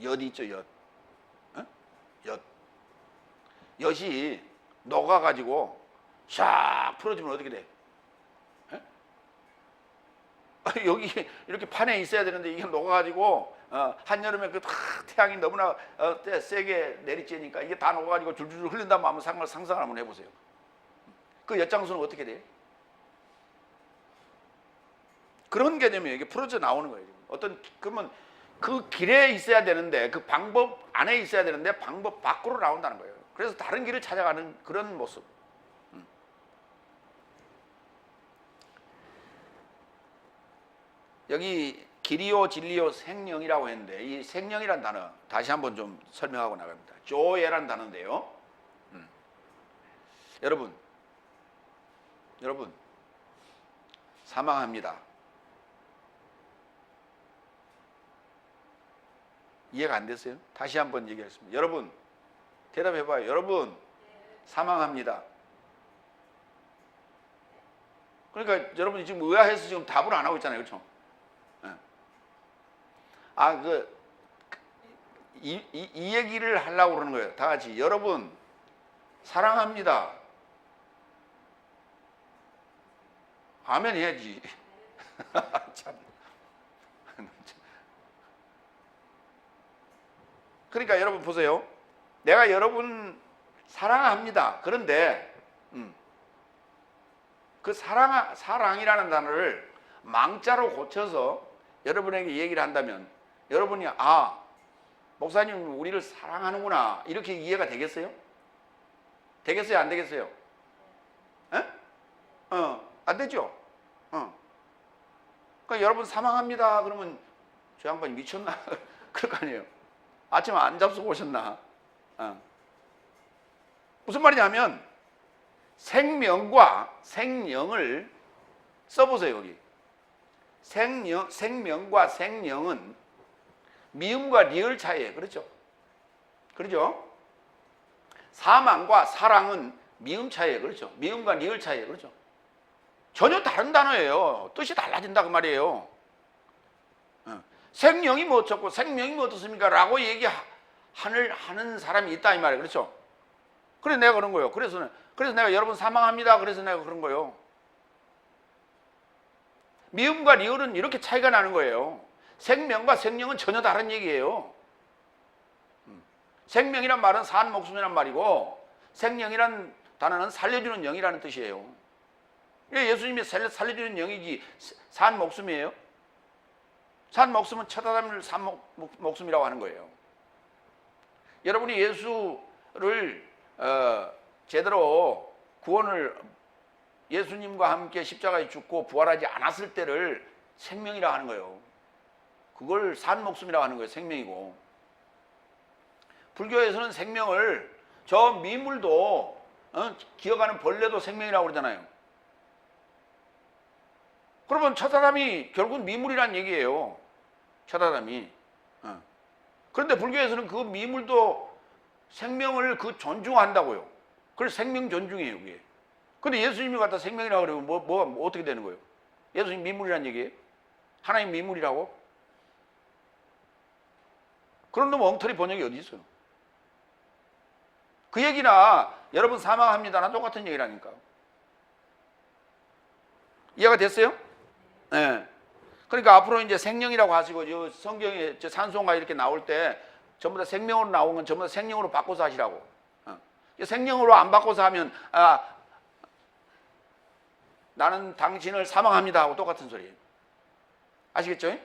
엿 있죠, 엿. 어? 엿. 엿이 녹아가지고 샥 풀어지면 어떻게 돼? 여기 이렇게 판에 있어야 되는데 이게 녹아가지고 한여름에 그 태양이 너무나 세게 내리쬐니까 이게 다 녹아가지고 줄줄줄 흘린다면 한번 상상을 한번 해보세요. 그 엿장수는 어떻게 돼요? 그런 개념이에요. 이게 풀어져 나오는 거예요. 그러면 그 길에 있어야 되는데 그 방법 안에 있어야 되는데 방법 밖으로 나온다는 거예요. 그래서 다른 길을 찾아가는 그런 모습. 여기 길이요 진리요 생명이라고 했는데 이 생명이란 단어 다시 한번 좀 설명하고 나갑니다. 조에란 단어인데요. 여러분 사망합니다. 이해가 안 됐어요? 다시 한번 얘기하겠습니다. 여러분 대답해봐요. 여러분 사망합니다. 그러니까 여러분이 지금 의아해서 지금 답을 안 하고 있잖아요. 그렇죠? 이 얘기를 하려고 그러는 거예요. 다 같이. 여러분, 사랑합니다. 아멘 해야지. 참. 그러니까 여러분 보세요. 내가 여러분 사랑합니다. 그런데, 그 사랑이라는 단어를 망자로 고쳐서 여러분에게 얘기를 한다면 여러분이 목사님 우리를 사랑하는구나 이렇게 이해가 되겠어요? 되겠어요? 안 되겠어요? 안 되죠? 그러니까 여러분 사망합니다 그러면 저 양반이 미쳤나? 그럴 거 아니에요. 아침에 안 잡수고 오셨나? 무슨 말이냐면 생명과 생령을 써보세요. 여기 생명과 생령은 미음과 리을 차이예요. 그렇죠? 그렇죠? 사망과 사랑은 미음 차이예요. 그렇죠? 미음과 리을 차이예요. 그렇죠? 전혀 다른 단어예요. 뜻이 달라진다 그 말이에요. 생명이 뭐 어쩌고 생명이 뭐 어떻습니까? 라고 얘기하는 사람이 있다 이 말이에요. 그렇죠? 그래서 내가 그런 거예요. 그래서 내가 여러분 사망합니다. 그래서 내가 그런 거예요. 미음과 리을은 이렇게 차이가 나는 거예요. 생명과 생명은 전혀 다른 얘기예요. 생명이란 말은 산 목숨이란 말이고 생명이란 단어는 살려주는 영이라는 뜻이에요. 예수님이 살려주는 영이지 산 목숨이에요. 산 목숨은 처다담을 산 목숨이라고 하는 거예요. 여러분이 예수를 제대로 구원을 예수님과 함께 십자가에 죽고 부활하지 않았을 때를 생명이라고 하는 거예요. 그걸 산 목숨이라고 하는 거예요. 생명이고. 불교에서는 생명을 저 미물도 기어가는 벌레도 생명이라고 그러잖아요. 그러면 처다담이 결국은 미물이란 얘기예요. 처다담이. 그런데 불교에서는 그 미물도 생명을 존중한다고요. 그래서 생명 존중이에요. 그게. 근데 예수님이 갖다 생명이라고 그러면 뭐 어떻게 되는 거예요? 예수님 미물이란 얘기예요? 하나님 미물이라고? 그런 놈 엉터리 번역이 어디 있어요? 그 얘기나 여러분 사망합니다나 똑같은 얘기라니까. 이해가 됐어요? 네. 그러니까 앞으로 이제 생명이라고 하시고 성경에 산송가 이렇게 나올 때 전부 다 생명으로 나온 건 전부 다 생명으로 바꿔서 하시라고. 생명으로 안 바꿔서 하면 나는 당신을 사망합니다 하고 똑같은 소리예요. 아시겠죠?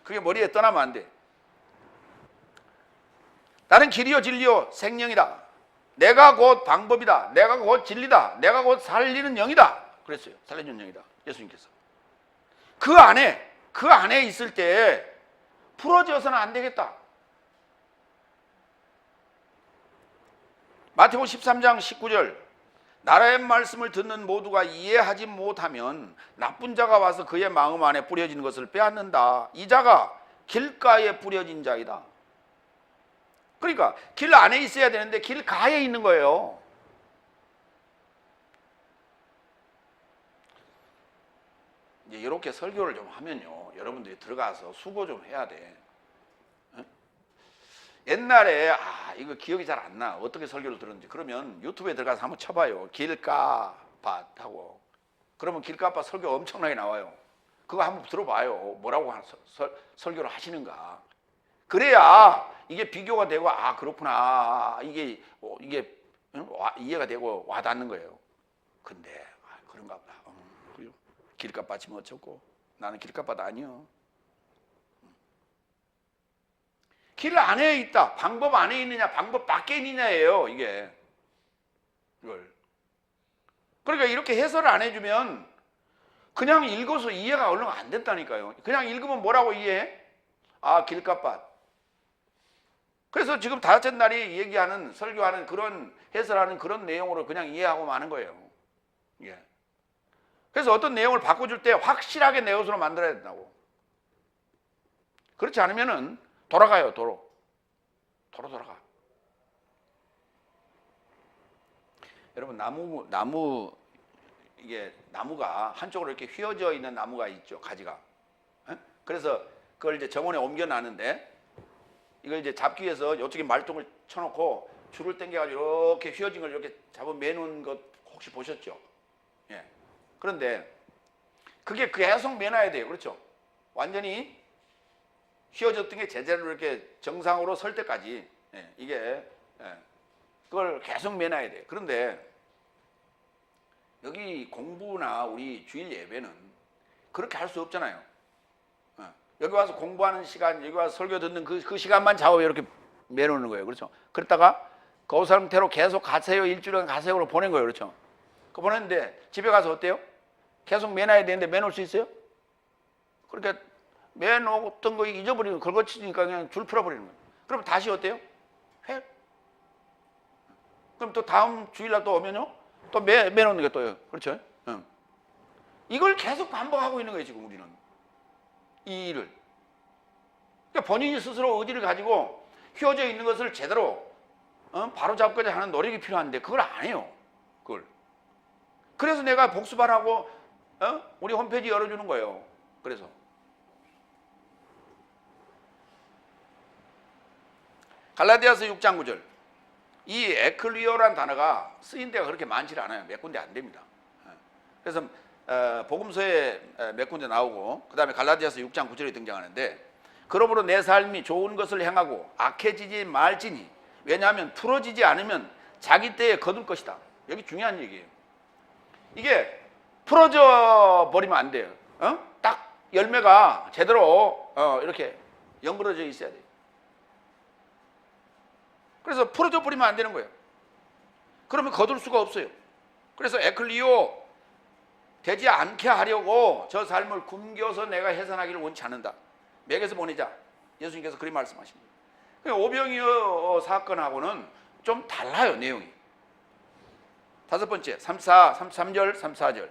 그게 머리에 떠나면 안 돼. 나는 길이요 진리요 생명이다. 내가 곧 방법이다. 내가 곧 진리다. 내가 곧 살리는 영이다. 그랬어요. 살려주는 영이다. 예수님께서. 그 안에 있을 때 풀어져서는 안 되겠다. 마태복음 13장 19절 나라의 말씀을 듣는 모두가 이해하지 못하면 나쁜 자가 와서 그의 마음 안에 뿌려진 것을 빼앗는다. 이 자가 길가에 뿌려진 자이다. 그러니까 길 안에 있어야 되는데 길가에 있는 거예요. 이제 이렇게 설교를 좀 하면요, 여러분들이 들어가서 수고 좀 해야 돼. 옛날에 이거 기억이 잘 안 나. 어떻게 설교를 들었는지. 그러면 유튜브에 들어가서 한번 쳐봐요. 길가밭 하고. 그러면 길가밭 설교 엄청나게 나와요. 그거 한번 들어봐요. 뭐라고 설교를 하시는가. 그래야 이게 비교가 되고 그렇구나. 이게 이해가 되고 와닿는 거예요. 근데 그런가 보다. 길가밭이면 어쩌고. 나는 길가밭 아니요. 길 안에 있다. 방법 안에 있느냐, 방법 밖에 있느냐예요, 이게. 이걸. 그러니까 이렇게 해설을 안 해주면 그냥 읽어서 이해가 얼른 안 된다니까요. 그냥 읽으면 뭐라고 이해해? 길가밭. 그래서 지금 다섯째 날이 얘기하는, 설교하는 그런, 해설하는 그런 내용으로 그냥 이해하고 마는 거예요. 예. 그래서 어떤 내용을 바꿔줄 때 확실하게 내 것으로 만들어야 된다고. 그렇지 않으면은 돌아가요, 도로 돌아가. 여러분, 이게 나무가 한쪽으로 이렇게 휘어져 있는 나무가 있죠, 가지가. 그래서 그걸 이제 정원에 옮겨놨는데, 이걸 이제 잡기 위해서 이쪽에 말뚝을 쳐놓고 줄을 당겨가지고 이렇게 휘어진 걸 이렇게 잡아 매놓은 것 혹시 보셨죠? 예. 그런데 그게 계속 매놔야 돼요, 그렇죠? 완전히 휘어졌던 게 제대로 이렇게 정상으로 설 때까지 이게 그걸 계속 매놔야 돼요. 그런데 여기 공부나 우리 주일 예배는 그렇게 할 수 없잖아요. 여기 와서 공부하는 시간, 여기 와서 설교 듣는 그 시간만 잡아 이렇게 매놓는 거예요, 그렇죠? 그러다가 그 상태로 계속 가세요, 일주일간 가세요로 보낸 거예요, 그렇죠? 그 보냈는데 집에 가서 어때요? 계속 매놔야 되는데 매놓을 수 있어요? 그러니까 매놓았던 거 잊어버리고 걸거치니까 그냥 줄 풀어버리는 거예요. 그럼 다시 어때요? 해. 그럼 또 다음 주일날 또 오면요, 또 매놓는 게 또요, 그렇죠? 이걸 계속 반복하고 있는 거예요, 지금 우리는. 이 일을. 그러니까 본인이 스스로 의지를 가지고 휘어져 있는 것을 제대로 바로 잡고자 하는 노력이 필요한데 그걸 안 해요. 그걸. 그래서 내가 복습하라고 우리 홈페이지 열어주는 거예요. 그래서 갈라디아서 6장 9절. 이 에클리오라는 단어가 쓰인 데가 그렇게 많지 않아요. 몇 군데 안 됩니다. 그래서 복음서에 몇 군데 나오고 그 다음에 갈라디아서 6장 9절에 등장하는데, 그러므로 내 삶이 좋은 것을 행하고 악해지지 말지니, 왜냐하면 풀어지지 않으면 자기 때에 거둘 것이다. 여기 중요한 얘기예요. 이게 풀어져 버리면 안 돼요. 딱 열매가 제대로 이렇게 연그러져 있어야 돼요. 그래서 풀어져 버리면 안 되는 거예요. 그러면 거둘 수가 없어요. 그래서 에클리오 되지 않게 하려고 저 삶을 굶겨서 내가 해산하기를 원치 않는다. 맥에서 보내자. 예수님께서 그렇게 말씀하십니다. 오병이어 사건하고는 좀 달라요, 내용이. 다섯 번째, 33절, 34절.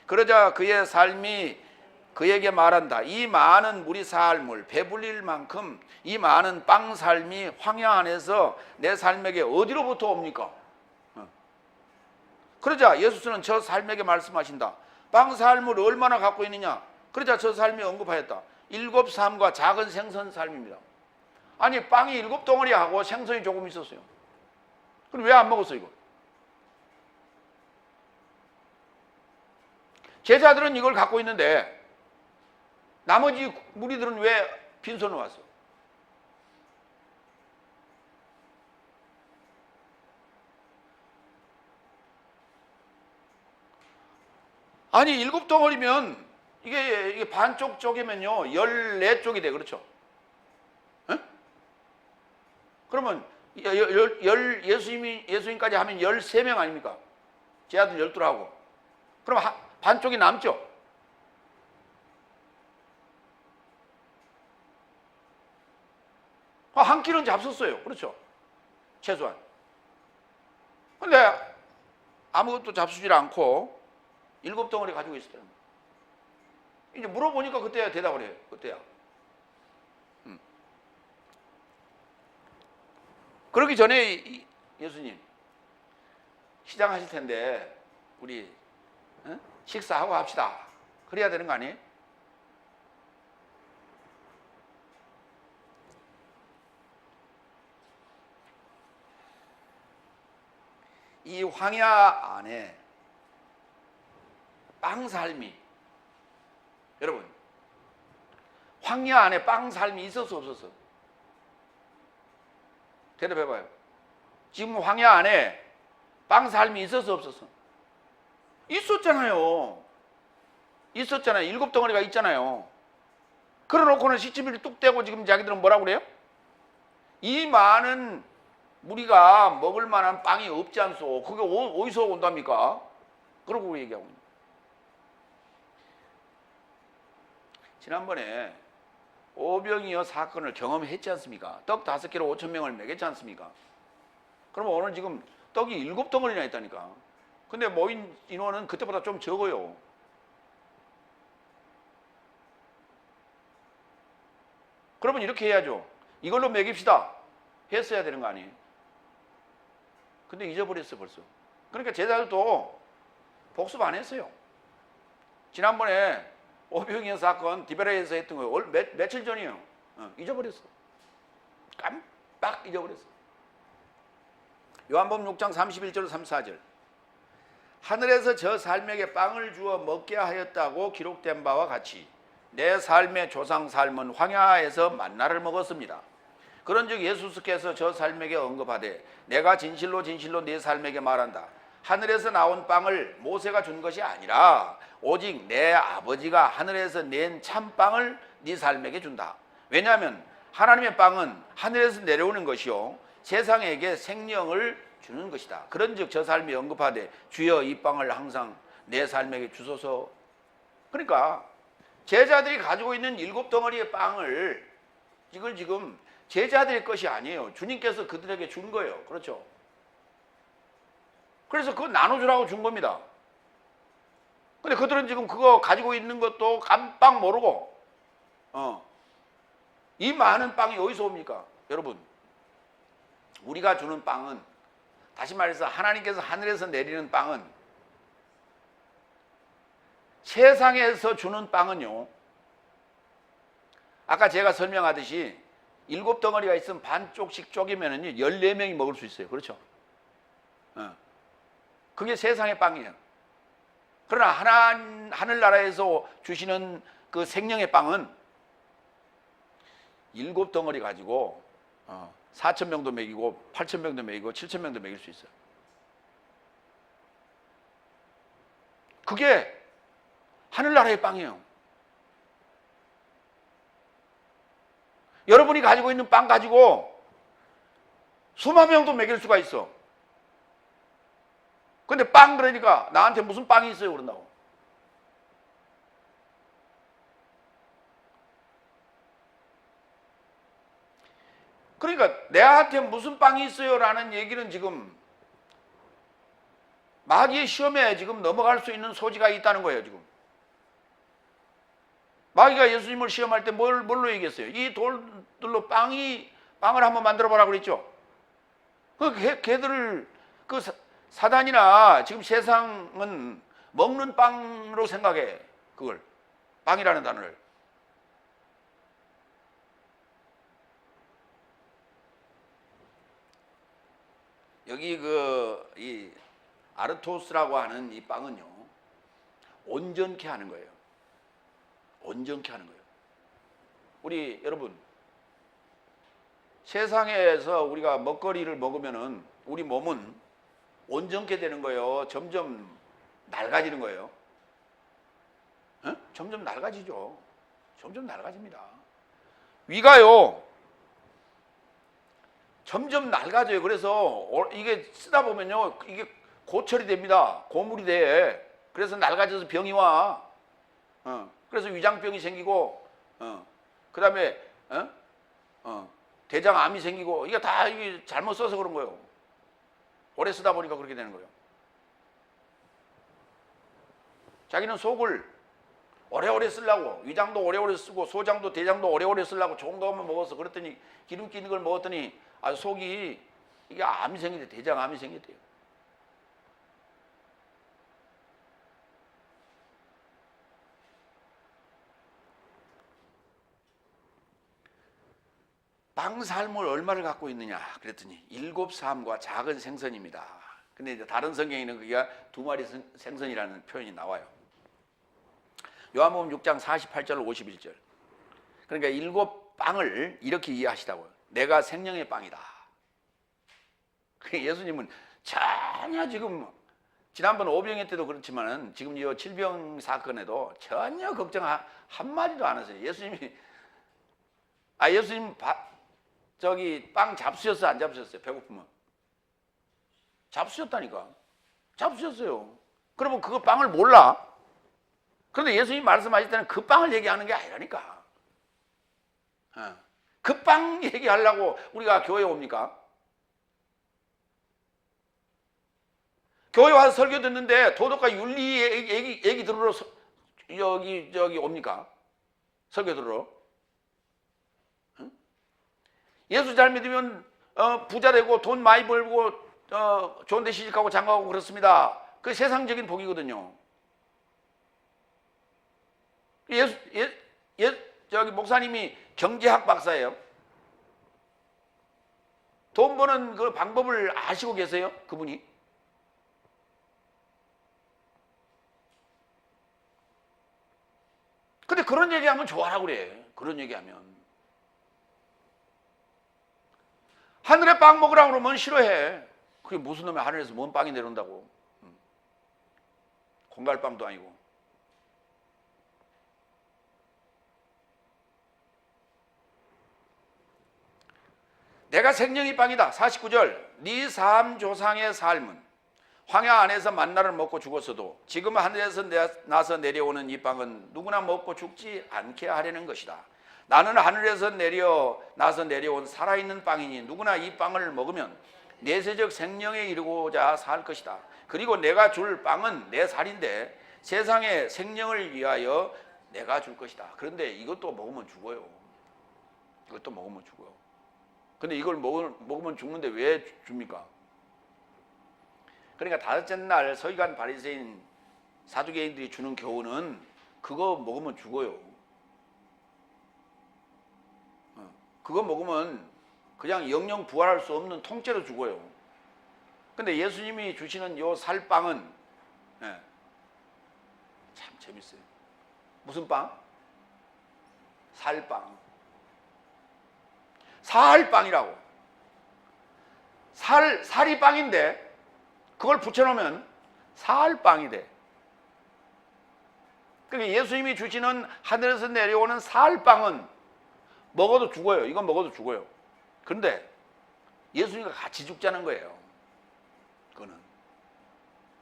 그러자 그의 삶이 그에게 말한다. 이 많은 무리 삶을 배불릴 만큼 이 많은 빵 삶이 황야 안에서 내 삶에게 어디로부터 옵니까? 그러자 예수는 저 삶에게 말씀하신다. 빵 삶을 얼마나 갖고 있느냐? 그러자 저 삶이 언급하였다. 7 삶과 작은 생선 삶입니다. 아니, 빵이 7덩어리하고 생선이 조금 있었어요. 그럼 왜 안 먹었어, 이거? 제자들은 이걸 갖고 있는데 나머지 무리들은 왜 빈손으로 왔어? 아니, 7덩어리면 이게 반쪽 쪼개면요 14쪽이 돼, 그렇죠? 에? 그러면 예수님까지 하면 13명 아닙니까? 제 아들 12하고. 그럼 반쪽이 남죠? 한 끼는 잡섰어요. 그렇죠? 최소한. 근데 아무것도 잡수질 않고 7덩어리 가지고 있었다는 거예요. 이제 물어보니까 그때야 대답을 해요. 그때야. 그러기 전에 예수님 시장하실 텐데 우리 식사하고 합시다. 그래야 되는 거 아니에요? 이 황야 안에 빵 삶이, 여러분, 황야 안에 빵 삶이 있었어 없었어? 대답해봐요. 지금 황야 안에 빵 삶이 있었어 없었어? 있었잖아요. 있었잖아요. 7덩어리가 있잖아요. 그래놓고는 시치미를 뚝 떼고 지금 자기들은 뭐라고 그래요? 이 많은 우리가 먹을 만한 빵이 없지 않소. 그게 어디서 온답니까? 그러고 얘기하고 있는. 지난번에 오병이어 사건을 경험했지 않습니까? 떡 5개로 5,000명을 먹였지 않습니까? 그러면 오늘 지금 떡이 7덩어리나 있다니까. 근데 모인 인원은 그때보다 좀 적어요. 그러면 이렇게 해야죠. 이걸로 먹입시다. 했어야 되는 거 아니에요? 근데 잊어버렸어 벌써. 그러니까 제자들도 복습 안 했어요. 지난번에 오병이어 사건 디베레에서 했던 거 며칠 전이에요. 잊어버렸어. 깜빡 잊어버렸어. 요한복음 6장 31절 34절. 하늘에서 저 삶에게 빵을 주어 먹게 하였다고 기록된 바와 같이 내 삶의 조상 삶은 황야에서 만나를 먹었습니다. 그런즉 예수께서 저 삶에게 언급하되 내가 진실로 진실로 네 삶에게 말한다. 하늘에서 나온 빵을 모세가 준 것이 아니라 오직 내 아버지가 하늘에서 낸 참빵을 네 삶에게 준다. 왜냐하면 하나님의 빵은 하늘에서 내려오는 것이요 세상에게 생명을 주는 것이다. 그런즉 저 삶이 언급하되 주여 이 빵을 항상 내 삶에게 주소서. 그러니까 제자들이 가지고 있는 7덩어리의 빵을 이걸 지금 제자들의 것이 아니에요. 주님께서 그들에게 준 거예요. 그렇죠? 그래서 그거 나눠주라고 준 겁니다. 근데 그들은 지금 그거 가지고 있는 것도 깜빡 모르고 이 많은 빵이 어디서 옵니까? 여러분, 우리가 주는 빵은, 다시 말해서 하나님께서 하늘에서 내리는 빵은, 세상에서 주는 빵은요, 아까 제가 설명하듯이 7덩어리가 있으면 반쪽씩 쪼개면은요 14명이 먹을 수 있어요. 그렇죠? 그게 세상의 빵이에요. 그러나 하늘나라에서 주시는 그 생명의 빵은 7덩어리 가지고 4,000명도 먹이고 8,000명도 먹이고 7,000명도 먹일 수 있어요. 그게 하늘나라의 빵이에요. 여러분이 가지고 있는 빵 가지고 수만 명도 먹일 수가 있어. 근데 빵 그러니까 나한테 무슨 빵이 있어요 그런다고. 그러니까 내한테 무슨 빵이 있어요 라는 얘기는 지금 마귀의 시험에 지금 넘어갈 수 있는 소지가 있다는 거예요. 지금 마귀가 예수님을 시험할 때 뭘로 얘기했어요? 이 돌들로 빵을 한번 만들어 보라고 그랬죠. 걔들을 사단이나 지금 세상은 먹는 빵으로 생각해. 그걸 빵이라는 단어를. 여기 이 아르토스라고 하는 이 빵은요 온전케 하는 거예요. 온전케 하는 거예요. 우리 여러분, 세상에서 우리가 먹거리를 먹으면은 우리 몸은 온전케 되는 거예요. 점점 낡아지는 거예요. 점점 낡아지죠. 점점 낡아집니다. 위가요 점점 낡아져요. 그래서 이게 쓰다 보면요, 이게 고철이 됩니다. 고물이 돼. 그래서 낡아져서 병이 와. 그래서 위장병이 생기고, 그다음에 대장암이 생기고, 이게 다 이게 잘못 써서 그런 거예요. 오래 쓰다 보니까 그렇게 되는 거예요. 자기는 속을 오래오래 쓰려고, 위장도 오래오래 쓰고 소장도 대장도 오래오래 쓰려고 좋은 것만 먹어서, 그랬더니 기름기 있는 걸 먹었더니 속이 이게 암이 생기대. 대장암이 생겼대요. 빵 삶을 얼마를 갖고 있느냐 그랬더니 7삶과 작은 생선입니다. 근데 이제 다른 성경에는 그게 2마리 생선이라는 표현이 나와요. 요한복음 6장 48절 51절. 그러니까 7빵을 이렇게 이해하시다고요. 내가 생명의 빵이다. 예수님은 전혀 지금 지난번 오병의 때도 그렇지만은 지금 이 질병 사건에도 전혀 걱정 한마디도 안 하세요. 예수님 저기 빵 잡수셨어요? 안 잡수셨어요? 배고프면 잡수셨다니까. 잡수셨어요. 그러면 그거 빵을 몰라. 그런데 예수님이 말씀하실 때는 그 빵을 얘기하는 게 아니라니까. 그 빵 얘기하려고 우리가 교회에 옵니까? 교회 와서 설교 듣는데 도덕과 윤리 얘기 들으러 여기 옵니까? 설교 들으러? 예수 잘 믿으면 부자 되고 돈 많이 벌고 좋은 데 시집가고 장가가고 그렇습니다. 그 세상적인 복이거든요. 저기 목사님이 경제학 박사예요. 돈 버는 그 방법을 아시고 계세요? 그분이? 근데 그런 얘기하면 좋아하라고 그래. 그런 얘기하면. 하늘에 빵 먹으라고 그러면 싫어해. 그게 무슨 놈의 하늘에서 뭔 빵이 내려온다고. 공갈빵도 아니고. 내가 생명의 빵이다. 49절. 네 삼조상의 삶은 황야 안에서 만나를 먹고 죽었어도 지금 하늘에서 나서 내려오는 이 빵은 누구나 먹고 죽지 않게 하려는 것이다. 나는 하늘에서 나서 내려온 살아있는 빵이니 누구나 이 빵을 먹으면 내세적 생명에 이르고자 살 것이다. 그리고 내가 줄 빵은 내 살인데 세상의 생명을 위하여 내가 줄 것이다. 그런데 이것도 먹으면 죽어요. 이것도 먹으면 죽어요. 근데 이걸 먹으면 죽는데 왜 줍니까? 그러니까 다섯째 날 서기관 바리새인 사두개인들이 주는 교훈은 그거 먹으면 죽어요. 그거 먹으면 그냥 영영 부활할 수 없는 통째로 죽어요. 근데 예수님이 주시는 요 살빵은 참 재밌어요. 무슨 빵? 살빵. 살빵이라고. 살이 빵인데 그걸 붙여놓으면 살빵이 돼. 그러니까 예수님이 주시는 하늘에서 내려오는 살빵은 먹어도 죽어요. 이건 먹어도 죽어요. 그런데 예수님과 같이 죽자는 거예요.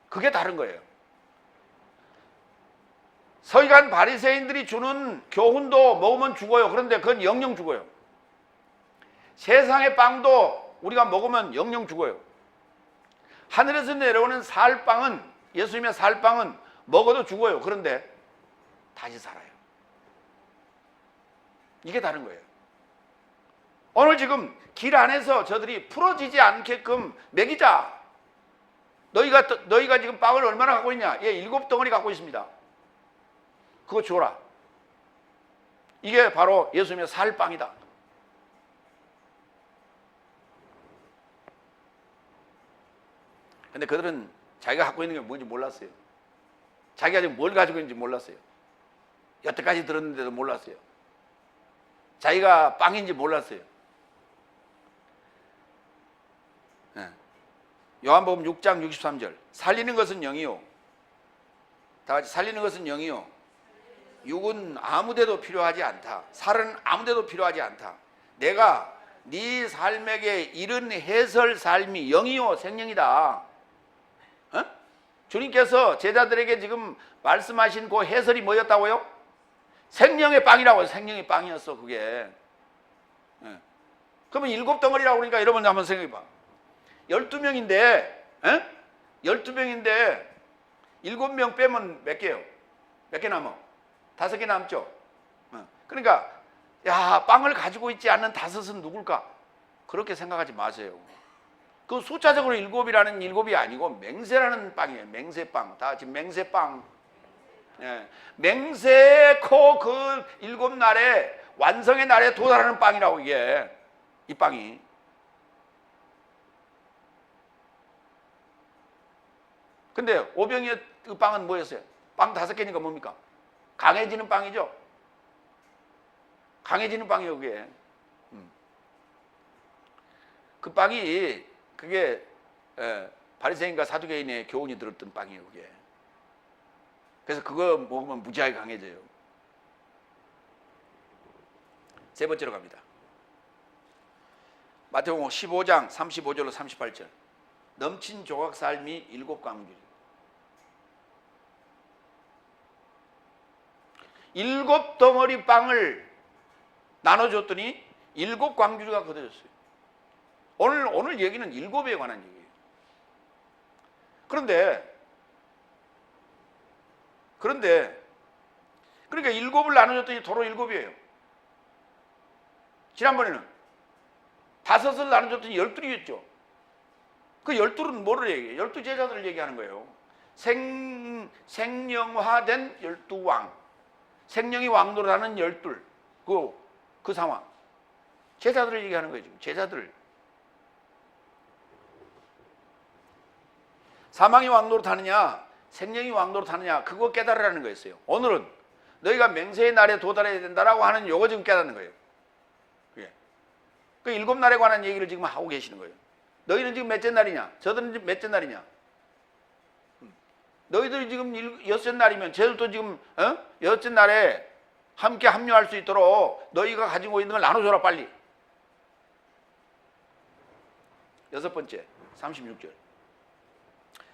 그게 다른 거예요. 서기관 바리새인들이 주는 교훈도 먹으면 죽어요. 그런데 그건 영영 죽어요. 세상의 빵도 우리가 먹으면 영영 죽어요. 하늘에서 내려오는 살빵은, 예수님의 살빵은 먹어도 죽어요. 그런데 다시 살아요. 이게 다른 거예요. 오늘 지금 길 안에서 저들이 풀어지지 않게끔 먹이자. 너희가 지금 빵을 얼마나 갖고 있냐? 7덩어리 갖고 있습니다. 그거 줘라. 이게 바로 예수님의 살빵이다. 근데 그들은 자기가 갖고 있는 게 뭔지 몰랐어요. 자기가 지금 뭘 가지고 있는지 몰랐어요. 여태까지 들었는데도 몰랐어요. 자기가 빵인지 몰랐어요. 요한복음 6장 63절. 살리는 것은 영이요. 다 같이 살리는 것은 영이요. 육은 아무데도 필요하지 않다. 살은 아무데도 필요하지 않다. 내가 네 삶에게 이른 해설 삶이 영이요 생명이다. 어? 주님께서 제자들에게 지금 말씀하신 그 해설이 뭐였다고요? 생명의 빵이라고요. 생명의 빵이었어 그게. 예. 그러면 7덩어리라고 그러니까 여러분 한번 생각해봐. 12명인데 12명인데 7명 빼면 몇 개요? 몇 개 남아? 5개 남죠? 그러니까 야, 빵을 가지고 있지 않는 5은 누굴까? 그렇게 생각하지 마세요. 그 숫자적으로 7이라는 7이 아니고 맹세라는 빵이에요. 맹세빵. 다 지금 맹세빵. 예. 맹세코 그 7날에 완성의 날에 도달하는 빵이라고 이게. 이 빵이. 근데 오병이의 그 빵은 뭐였어요? 빵 5개니까 뭡니까? 강해지는 빵이죠. 강해지는 빵이에요 그게. 그 빵이 그게 바리새인과 사두개인의 교훈이 들었던 빵이에요 그게. 그래서 그거 먹으면 무지하게 강해져요. 세 번째로 갑니다. 마태복음 15장 35절로 38절. 넘친 조각 삶이 7광줄. 7덩어리 빵을 나눠줬더니 7광주리가 거둬졌어요. 오늘 얘기는 7에 관한 얘기예요. 그런데 그러니까 7을 나눠줬더니 도로 7이에요. 지난번에는 5을 나눠줬더니 12이었죠. 그 12는 뭐를 얘기해요? 12제자들을 얘기하는 거예요. 생령화된 12왕. 생명이 왕노릇하는 12. 그 상황. 제자들을 얘기하는 거예요, 지금. 제자들. 사망이 왕노릇하느냐, 생명이 왕노릇하느냐, 그거 깨달으라는 거였어요. 오늘은 너희가 맹세의 날에 도달해야 된다라고 하는 요거 지금 깨닫는 거예요. 그 7날에 관한 얘기를 지금 하고 계시는 거예요. 너희는 지금 몇째 날이냐? 저들은 지금 몇째 날이냐? 너희들이 지금 6째 날이면 쟤들도 지금 6째 날에 함께 합류할 수 있도록 너희가 가지고 있는 걸 나눠줘라 빨리. 6번째 36절.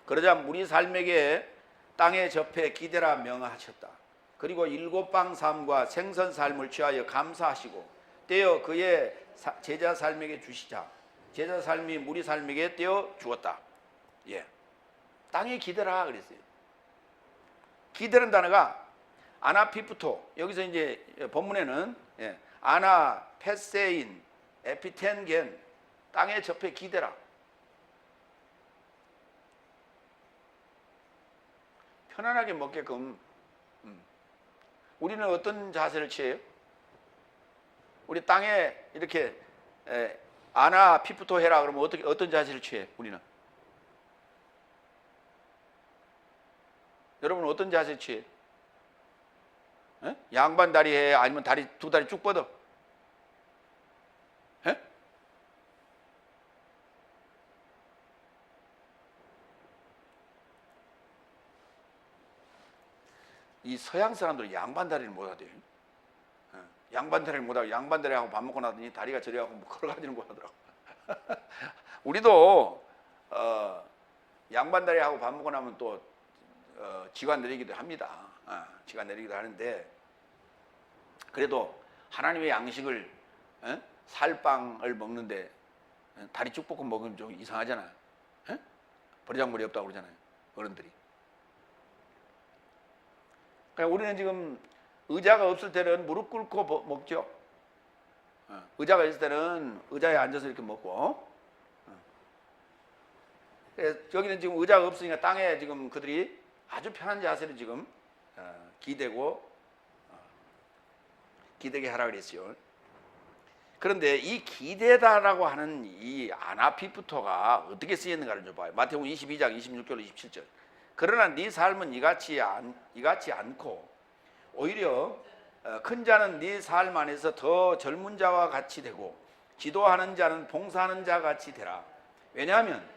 그러자 우리 삶에게 땅에 접해 기대라 명하셨다. 그리고 7빵 삶과 생선 삶을 취하여 감사하시고 떼어 그의 제자 삶에게 주시자. 제자 삶이 우리 삶에게 떼어 주었다. 예. 땅에 기대라 그랬어요. 기대는 단어가 아나피프토. 여기서 이제 본문에는 아나, 페세인, 에피텐겐. 땅에 접해 기대라. 편안하게 먹게끔. 우리는 어떤 자세를 취해요? 우리 땅에 이렇게 아나 피프토 해라 그러면 어떤 자세를 취해? 우리는 여러분 어떤 자세 취해? 양반 다리 해? 아니면 두 다리 쭉 뻗어? 이 서양 사람들은 양반 다리를 못 하대요. 양반 다리를 못 하고 양반 다리하고 밥 먹고 나더니 다리가 저려갖고 뭐 걸어가지는 거 하더라고. 우리도 양반 다리하고 밥 먹고 나면 또 지가 내리기도 합니다. 지가 내리기도 하는데 그래도 하나님의 양식을 살빵을 먹는데 다리 쭉 뻗고 먹으면 좀 이상하잖아요. 버리장머리 없다고 그러잖아요, 어른들이. 그러니까 우리는 지금 의자가 없을 때는 무릎 꿇고 먹죠. 의자가 있을 때는 의자에 앉아서 이렇게 먹고. 여기는 지금 의자가 없으니까 땅에 지금 그들이 아주 편한 자세로 지금 기대고 기대게 하라 그랬어요. 그런데 이 기대다라고 하는 이 아나피프토가 어떻게 쓰였는가를 좀 봐요. 마태복음 22장 26절로 27절. 그러나 네 삶은 이같이 않고 오히려 큰 자는 네 삶 안에서 더 젊은 자와 같이 되고 지도하는 자는 봉사하는 자 같이 되라. 왜냐하면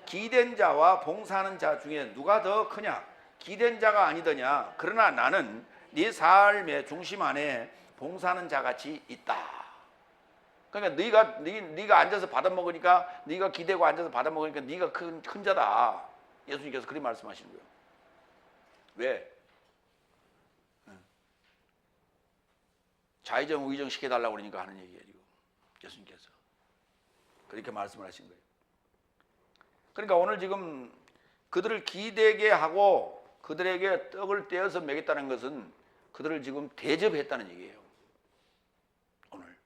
기댄 자와 봉사하는 자 중에 누가 더 크냐? 기댄 자가 아니더냐? 그러나 나는 네 삶의 중심 안에 봉사하는 자 같이 있다. 그러니까 네가 앉아서 받아 먹으니까, 네가 기대고 앉아서 받아 먹으니까 네가 큰 자다. 예수님께서 그렇게 말씀하시는 거예요. 왜? 좌의정 우의정 시켜달라고 그러니까 하는 얘기예요. 예수님께서 그렇게 말씀을 하신 거예요. 그러니까 오늘 지금 그들을 기대게 하고 그들에게 떡을 떼어서 먹였다는 것은 그들을 지금 대접했다는 얘기예요. 오늘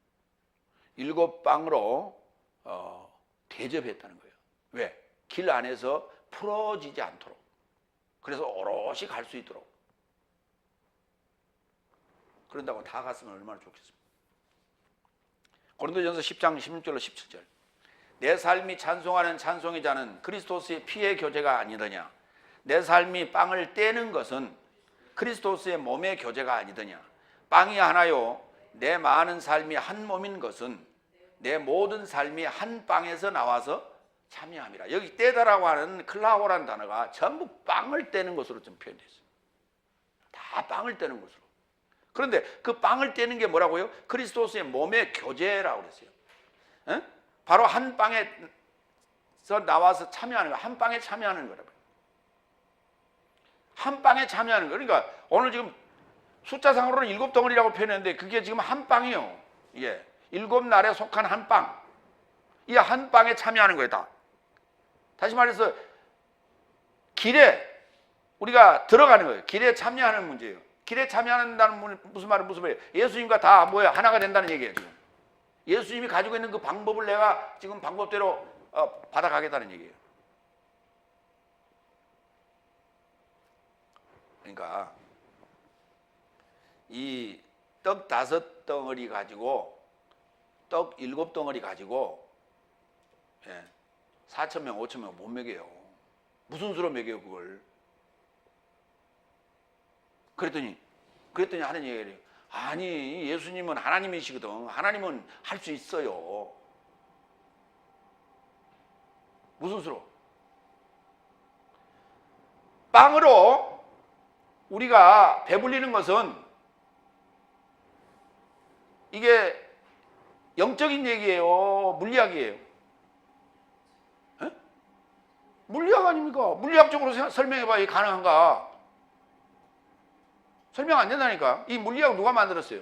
7빵으로 대접했다는 거예요. 왜? 길 안에서 풀어지지 않도록, 그래서 오롯이 갈 수 있도록. 그런다고 다 갔으면 얼마나 좋겠습니까? 고린도전서 10장 16절로 17절. 내 삶이 찬송하는 찬송의 자는 그리스도스의 피의 교제가 아니더냐. 내 삶이 빵을 떼는 것은 그리스도스의 몸의 교제가 아니더냐. 빵이 하나요, 내 많은 삶이 한 몸인 것은 내 모든 삶이 한 빵에서 나와서 참여함이라. 여기 떼다라고 하는 클라오라는 단어가 전부 빵을 떼는 것으로 좀 표현되어 있어요. 다 빵을 떼는 것으로. 그런데 그 빵을 떼는 게 뭐라고요? 그리스도스의 몸의 교제라고 그랬어요. 에? 바로 한 빵에서 나와서 참여하는 거, 한 빵에 참여하는 거라고요. 한 빵에 참여하는 거. 그러니까 오늘 지금 숫자상으로는 7덩어리라고 표현했는데 그게 지금 한 빵이에요. 예. 7날에 속한 한 빵. 이 한 빵에 참여하는 거예요, 다. 다시 말해서 길에 우리가 들어가는 거예요. 길에 참여하는 문제예요. 길에 참여한다는 무슨 말이에요? 예수님과 다 뭐예요? 하나가 된다는 얘기예요, 지금. 예수님이 가지고 있는 그 방법을 내가 지금 방법대로 받아가겠다는 얘기예요. 그러니까 이 떡 5덩어리 가지고, 떡 7덩어리 가지고 4,000명, 5,000명 못 먹여요. 무슨 수로 먹여요, 그걸? 그랬더니 하는 얘기예요. 아니, 예수님은 하나님이시거든. 하나님은 할 수 있어요. 무슨 수로? 빵으로 우리가 배불리는 것은 이게 영적인 얘기예요, 물리학이에요? 에? 물리학 아닙니까? 물리학적으로 설명해봐야 이게 가능한가? 설명 안 된다니까. 이 물리학을 누가 만들었어요?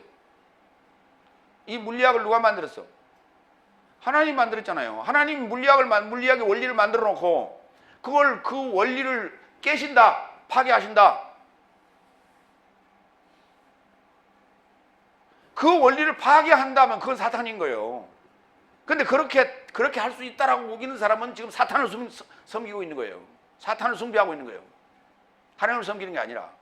이 물리학을 누가 만들었어? 하나님 만들었잖아요. 하나님 물리학의 원리를 만들어 놓고 그걸, 그 원리를 깨신다, 파괴하신다. 그 원리를 파괴한다면 그건 사탄인 거예요. 근데 그렇게 할 수 있다라고 우기는 사람은 지금 사탄을 섬기고 있는 거예요. 사탄을 숭배하고 있는 거예요. 하나님을 섬기는 게 아니라.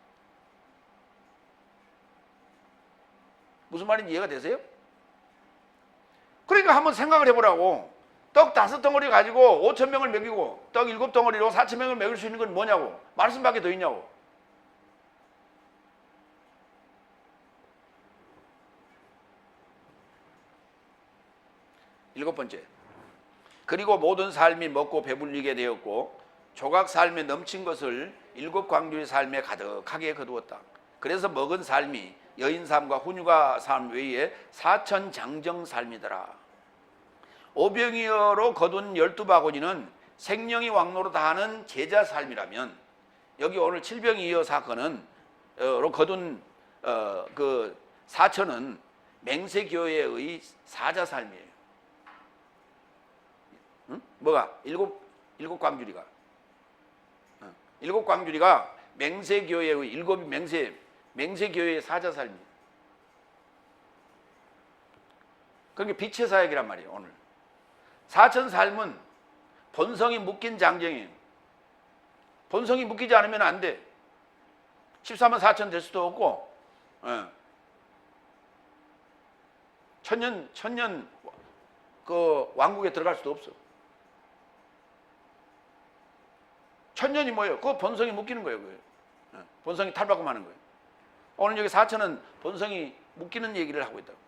무슨 말인지 이해가 되세요? 그러니까 한번 생각을 해보라고. 떡 5덩어리 가지고 5,000명을 먹이고 떡 7덩어리로 4,000명을 먹일 수 있는 건 뭐냐고. 말씀밖에 더 있냐고. 일곱 번째, 그리고 모든 삶이 먹고 배불리게 되었고 조각 삶에 넘친 것을 7 광주의 삶에 가득하게 거두었다. 그래서 먹은 삶이 여인 삶과 훈유가 삶 외에 4천 장정 삶이더라. 오병이어로 거둔 12바구니는 생명이 왕노로 다하는 제자 삶이라면, 여기 오늘 7병이어 사건은 로 거둔 그 4천은 맹세교회의 사자 삶이에요. 응? 뭐가? 7 광주리가. 7 광주리가 맹세교회의 7이 맹세교회의 사자 삶이에요. 그러니까 빛의 사역이란 말이에요, 오늘. 4천 삶은 본성이 묶인 장정이에요. 본성이 묶이지 않으면 안 돼. 14만 4천 될 수도 없고, 천년 그 왕국에 들어갈 수도 없어. 천년이 뭐예요? 그 본성이 묶이는 거예요. 본성이 탈바꿈하는 거예요. 오늘 여기 4천은 본성이 묶이는 얘기를 하고 있다고.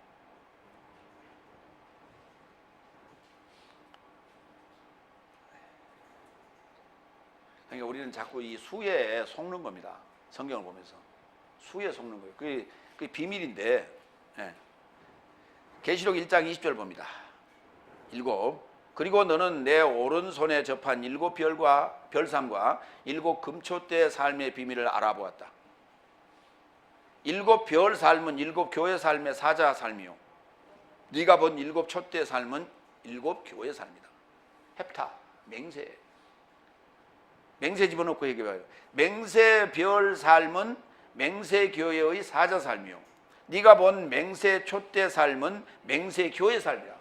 그러니까 우리는 자꾸 이 수에 속는 겁니다. 성경을 보면서 수에 속는 거예요. 그게 비밀인데. 계시록 1장 20절 봅니다. 일곱. 그리고 너는 내 오른손에 접한 일곱 별과 별삼과 일곱 금초대의 삶의 비밀을 알아보았다. 일곱 별 삶은 일곱 교회 삶의 사자 삶이요. 네가 본 일곱 촛대 삶은 일곱 교회 삶이다. 헵타, 맹세. 맹세 집어넣고 얘기해봐요. 맹세 별 삶은 맹세 교회의 사자 삶이요. 네가 본 맹세 촛대 삶은 맹세 교회 삶이야.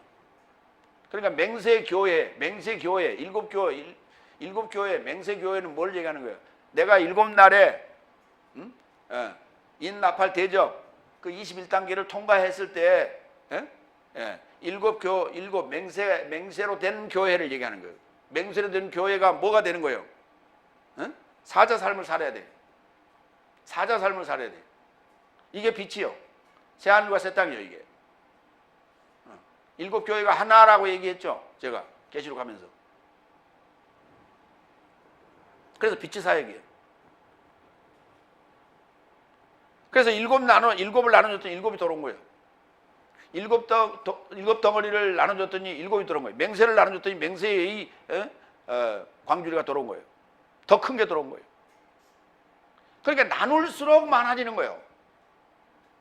그러니까 맹세 교회, 일곱 교회, 맹세 교회는 뭘 얘기하는 거예요? 내가 일곱 날에 인나팔 대접 그 21단계를 통과했을 때 일곱 맹세로 된 교회를 얘기하는 거예요. 맹세로 된 교회가 뭐가 되는 거예요? 사자 삶을 살아야 돼. 사자 삶을 살아야 돼. 이게 빛이요. 새하늘과 새 땅이요, 이게. 일곱 교회가 하나라고 얘기했죠. 제가 계시록 하면서. 그래서 빛의 사역이에요. 그래서 일곱을 나눠줬더니 일곱이 들어온 거예요. 일곱 덩어리를 나눠줬더니 일곱이 들어온 거예요. 맹세를 나눠줬더니 맹세의 광주리가 들어온 거예요. 더 큰 게 들어온 거예요. 그러니까 나눌수록 많아지는 거예요.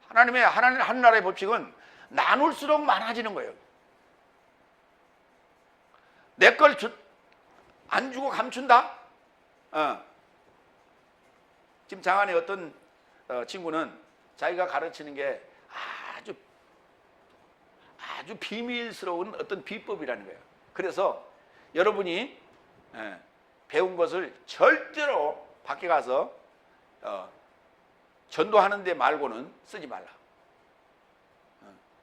하나님 하나님의 법칙은 나눌수록 많아지는 거예요. 내 걸 안 주고 감춘다? 지금 장안에 어떤 친구는 자기가 가르치는 게 아주 비밀스러운 어떤 비법이라는 거예요. 그래서 여러분이 배운 것을 절대로 밖에 가서 전도하는 데 말고는 쓰지 말라.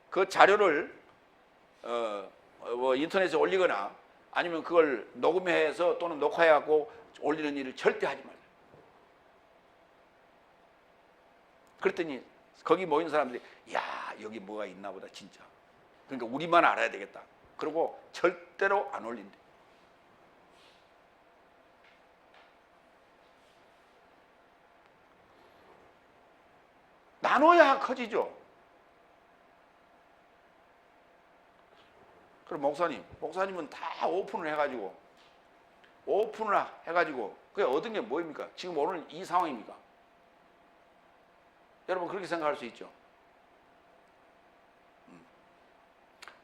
그 자료를 인터넷에 올리거나 아니면 그걸 녹음해서 또는 녹화해갖고 올리는 일을 절대 하지 말라. 그랬더니 거기 모인 사람들이 야, 여기 뭐가 있나 보다 진짜. 그러니까 우리만 알아야 되겠다. 그리고 절대로 안 올린대. 나눠야 커지죠. 그럼 목사님은 다 오픈을 해가지고 그게 얻은 게 뭐입니까? 지금 오늘 이 상황입니까? 여러분 그렇게 생각할 수 있죠.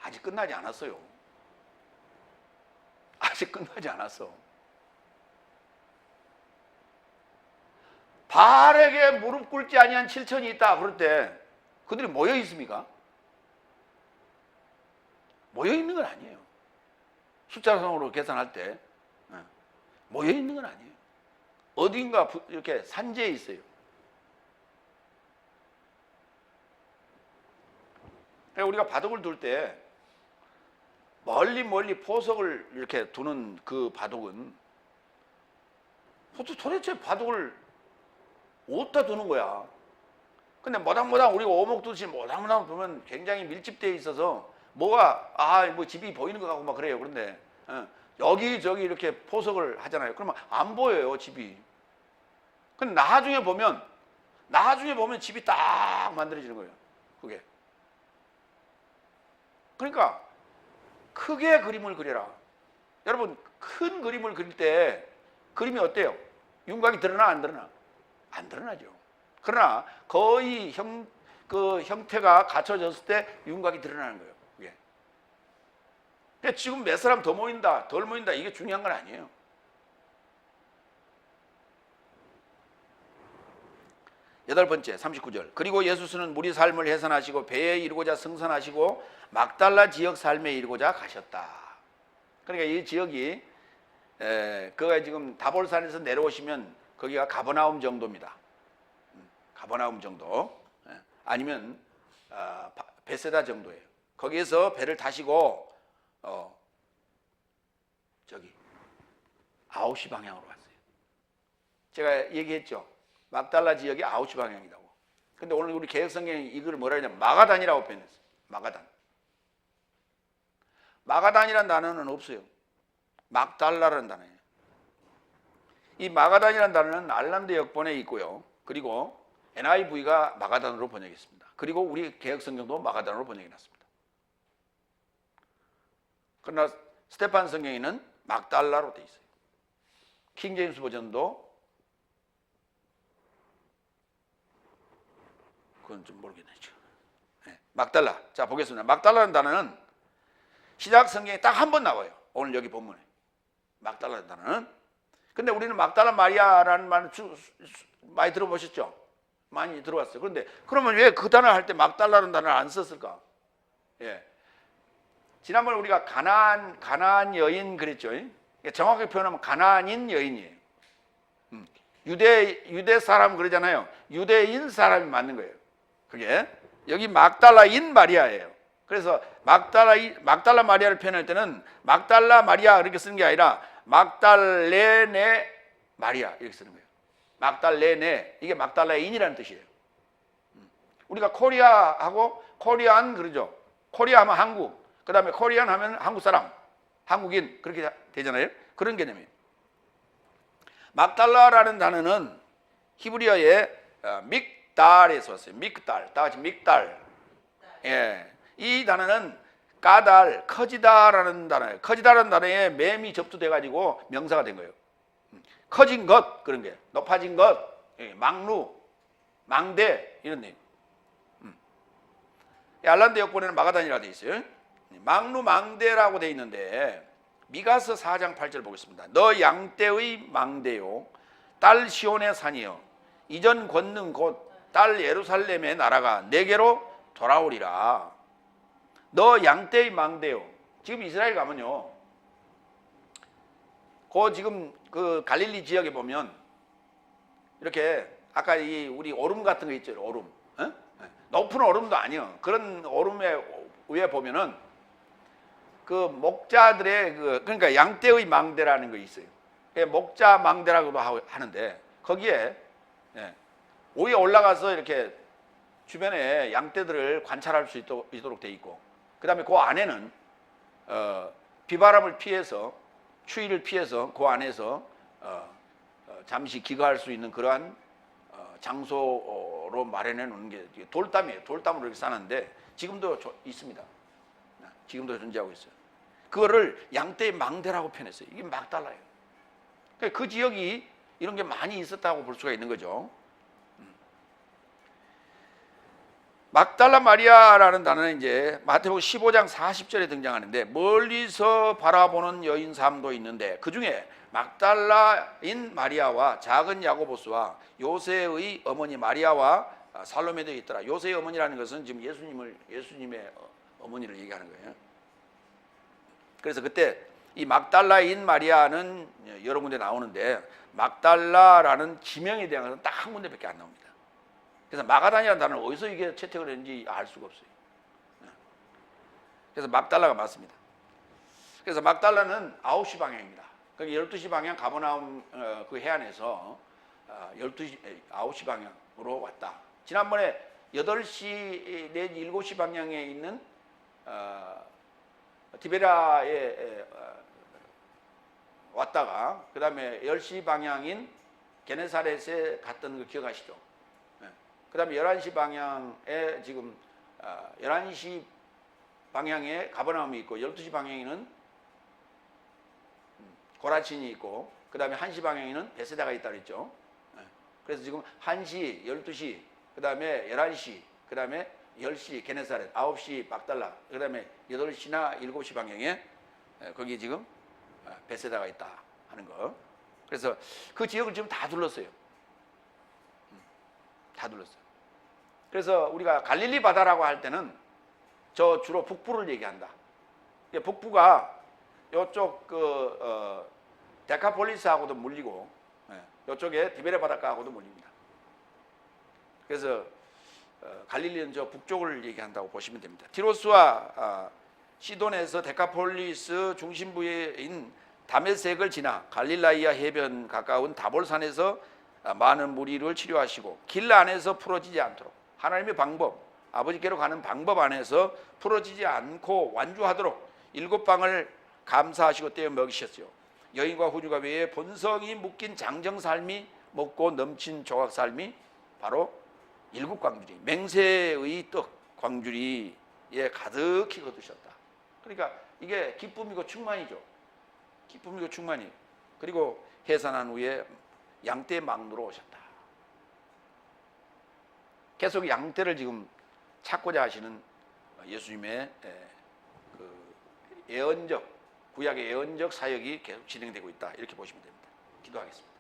아직 끝나지 않았어요. 아직 끝나지 않았어. 바알에게 무릎 꿇지 아니한 7천이 있다 그럴 때 그들이 모여 있습니까? 모여 있는 건 아니에요. 숫자상으로 계산할 때 모여 있는 건 아니에요. 어딘가 이렇게 산재에 있어요. 우리가 바둑을 둘 때 멀리 포석을 이렇게 두는 그 바둑은 도대체 바둑을 어디다 두는 거야? 근데 모닥모닥 우리가 오목 두듯이 모닥모닥 두면 굉장히 밀집되어 있어서 뭐가 뭐 집이 보이는 것 같고 막 그래요. 그런데 여기저기 이렇게 포석을 하잖아요. 그러면 안 보여요, 집이. 근데 나중에 보면 집이 딱 만들어지는 거예요. 그게. 그러니까 크게 그림을 그려라. 여러분 큰 그림을 그릴 때 그림이 어때요? 윤곽이 드러나 안 드러나? 안 드러나죠. 그러나 거의 형태가 갖춰졌을 때 윤곽이 드러나는 거예요. 그게. 그러니까 지금 몇 사람 더 모인다, 덜 모인다 이게 중요한 건 아니에요. 여덟 번째 39절. 그리고 예수는 무리 삶을 해산하시고 배에 이르고자 승선하시고 막달라 지역 삶에 이르고자 가셨다. 그러니까 이 지역이 그가 지금 다볼산에서 내려오시면 거기가 가버나움 정도입니다. 가버나움 정도 아니면 베세다 정도예요. 거기에서 배를 타시고 저기 9시 방향으로 왔어요. 제가 얘기했죠. 막달라 지역이 9시 방향이라고. 근데 오늘 우리 개혁성경이 이걸 뭐라 하냐면 마가단이라고 표현했어요. 마가단이라는 단어는 없어요. 막달라라는 단어예요. 이 마가단이라는 단어는 알란드 역본에 있고요. 그리고 NIV가 마가단으로 번역했습니다. 그리고 우리 개혁성경도 마가단으로 번역해놨습니다. 그러나 스테판 성경에는 막달라로 돼 있어요. 킹제임스 버전도 그건 좀 모르겠네요. 네, 막달라. 자, 보겠습니다. 막달라는 단어는 신약 성경에 딱 한 번 나와요. 오늘 여기 본문에. 막달라는 단어는. 근데 우리는 막달라 마리아라는 말 많이 들어보셨죠? 많이 들어봤어요. 그런데 그러면 왜 그 단어 할 때 막달라는 단어를 안 썼을까? 예. 지난번에 우리가 가나안 여인 그랬죠. 정확하게 표현하면 가나안인 여인이에요. 유대 사람 그러잖아요. 유대인 사람이 맞는 거예요. 그게 여기 막달라인 마리아예요. 그래서 막달라 마리아를 표현할 때는 막달라 마리아 이렇게 쓰는 게 아니라 막달레네 마리아 이렇게 쓰는 거예요. 막달레네, 이게 막달라인이라는 뜻이에요. 우리가 코리아하고 코리안 그러죠. 코리아 하면 한국, 그 다음에 코리안 하면 한국 사람, 한국인 그렇게 되잖아요. 그런 개념이에요. 막달라라는 단어는 히브리어의 믹달에서 왔어요. 믹달, 다 같이 믹달. 예, 이 단어는 까달, 커지다라는 단어예요. 커지다라는 단어에 맴이 접두돼가지고 명사가 된 거예요. 커진 것, 그런 게 높아진 것, 망루, 망대 이런 내용. 알란데 역본에는 마가다니라 되어 있어요. 망루 망대라고 되어 있는데 미가서 4장 8절 보겠습니다. 너 양떼의 망대요 딸 시온의 산이여 이전 권능 곧 딸 예루살렘의 나라가 내게로 돌아오리라. 너 양떼의 망대요. 지금 이스라엘 가면요, 지금 그 갈릴리 지역에 보면 이렇게 아까 우리 오름 같은 거 있죠. 오름. 어? 높은 오름도 아니요. 그런 오름에 위에 보면은 그 목자들의 그러니까 양떼의 망대라는 거 있어요. 목자 망대라고도 하는데 거기에 위에 올라가서 이렇게 주변에 양떼들을 관찰할 수 있도록 돼 있고, 그 다음에 그 안에는 비바람을 피해서 추위를 피해서 그 안에서 잠시 기거할 수 있는 그러한 장소로 마련해 놓는 게 돌담이에요. 돌담으로 이렇게 싸는데 지금도 있습니다. 지금도 존재하고 있어요. 그거를 양떼의 망대라고 표현했어요. 이게 막달라예요. 그러니까 그 지역이 이런 게 많이 있었다고 볼 수가 있는 거죠. 막달라 마리아라는 단어는 이제 마태복음 15장 40절에 등장하는데 멀리서 바라보는 여인 사람도 있는데 그 중에 막달라인 마리아와 작은 야고보스와 요새의 어머니 마리아와 살로메도 있더라. 요새의 어머니라는 것은 지금 예수님의 어머니를 얘기하는 거예요. 그래서 그때 이 막달라인 마리아는 여러 군데 나오는데 막달라라는 지명에 대한 것은 딱 한 군데밖에 안 나옵니다. 그래서 마가다니라는 단어는 어디서 이게 채택을 했는지 알 수가 없어요. 그래서 막달라가 맞습니다. 그래서 막달라는 9시 방향입니다. 12시 방향 가버나움 그 해안에서 9시 방향으로 왔다. 지난번에 8시 내지 7시 방향에 있는 디베라에 왔다가 그 다음에 10시 방향인 게네사렛에 갔던 거 기억하시죠? 그 다음에 11시 방향에 지금 11시 방향에 가버나움이 있고 12시 방향에는 고라친이 있고 그 다음에 1시 방향에는 베세다가 있다고 했죠. 그래서 지금 1시, 12시, 그 다음에 11시, 그 다음에 10시 게네사렛, 9시 막달라, 그 다음에 8시나 7시 방향에 거기 지금 베세다가 있다 하는 거. 그래서 그 지역을 지금 다 둘렀어요. 다 둘렀어요. 그래서 우리가 갈릴리 바다라고 할 때는 저 주로 북부를 얘기한다. 북부가 이쪽 데카폴리스하고도 물리고 이쪽에 디베레 바닷가하고도 물립니다. 그래서 갈릴리는 저 북쪽을 얘기한다고 보시면 됩니다. 티로스와 시돈에서 데카폴리스 중심부인 다메섹을 지나 갈릴라이아 해변 가까운 다볼산에서 많은 무리를 치료하시고 길 안에서 풀어지지 않도록 하나님의 방법, 아버지께로 가는 방법 안에서 풀어지지 않고 완주하도록 7방을 감사하시고 떼어 먹이셨어요. 여인과 후주가 외에 본성이 묶인 장정살미 먹고 넘친 조각살미 바로 7광주리, 맹세의 떡 광주리에 가득히 거두셨다. 그러니까 이게 기쁨이고 충만이죠. 기쁨이고 충만이. 그리고 해산한 후에 양떼의 막루로 오셨다. 계속 양떼를 지금 찾고자 하시는 예수님의 그 예언적, 구약의 예언적 사역이 계속 진행되고 있다. 이렇게 보시면 됩니다. 기도하겠습니다.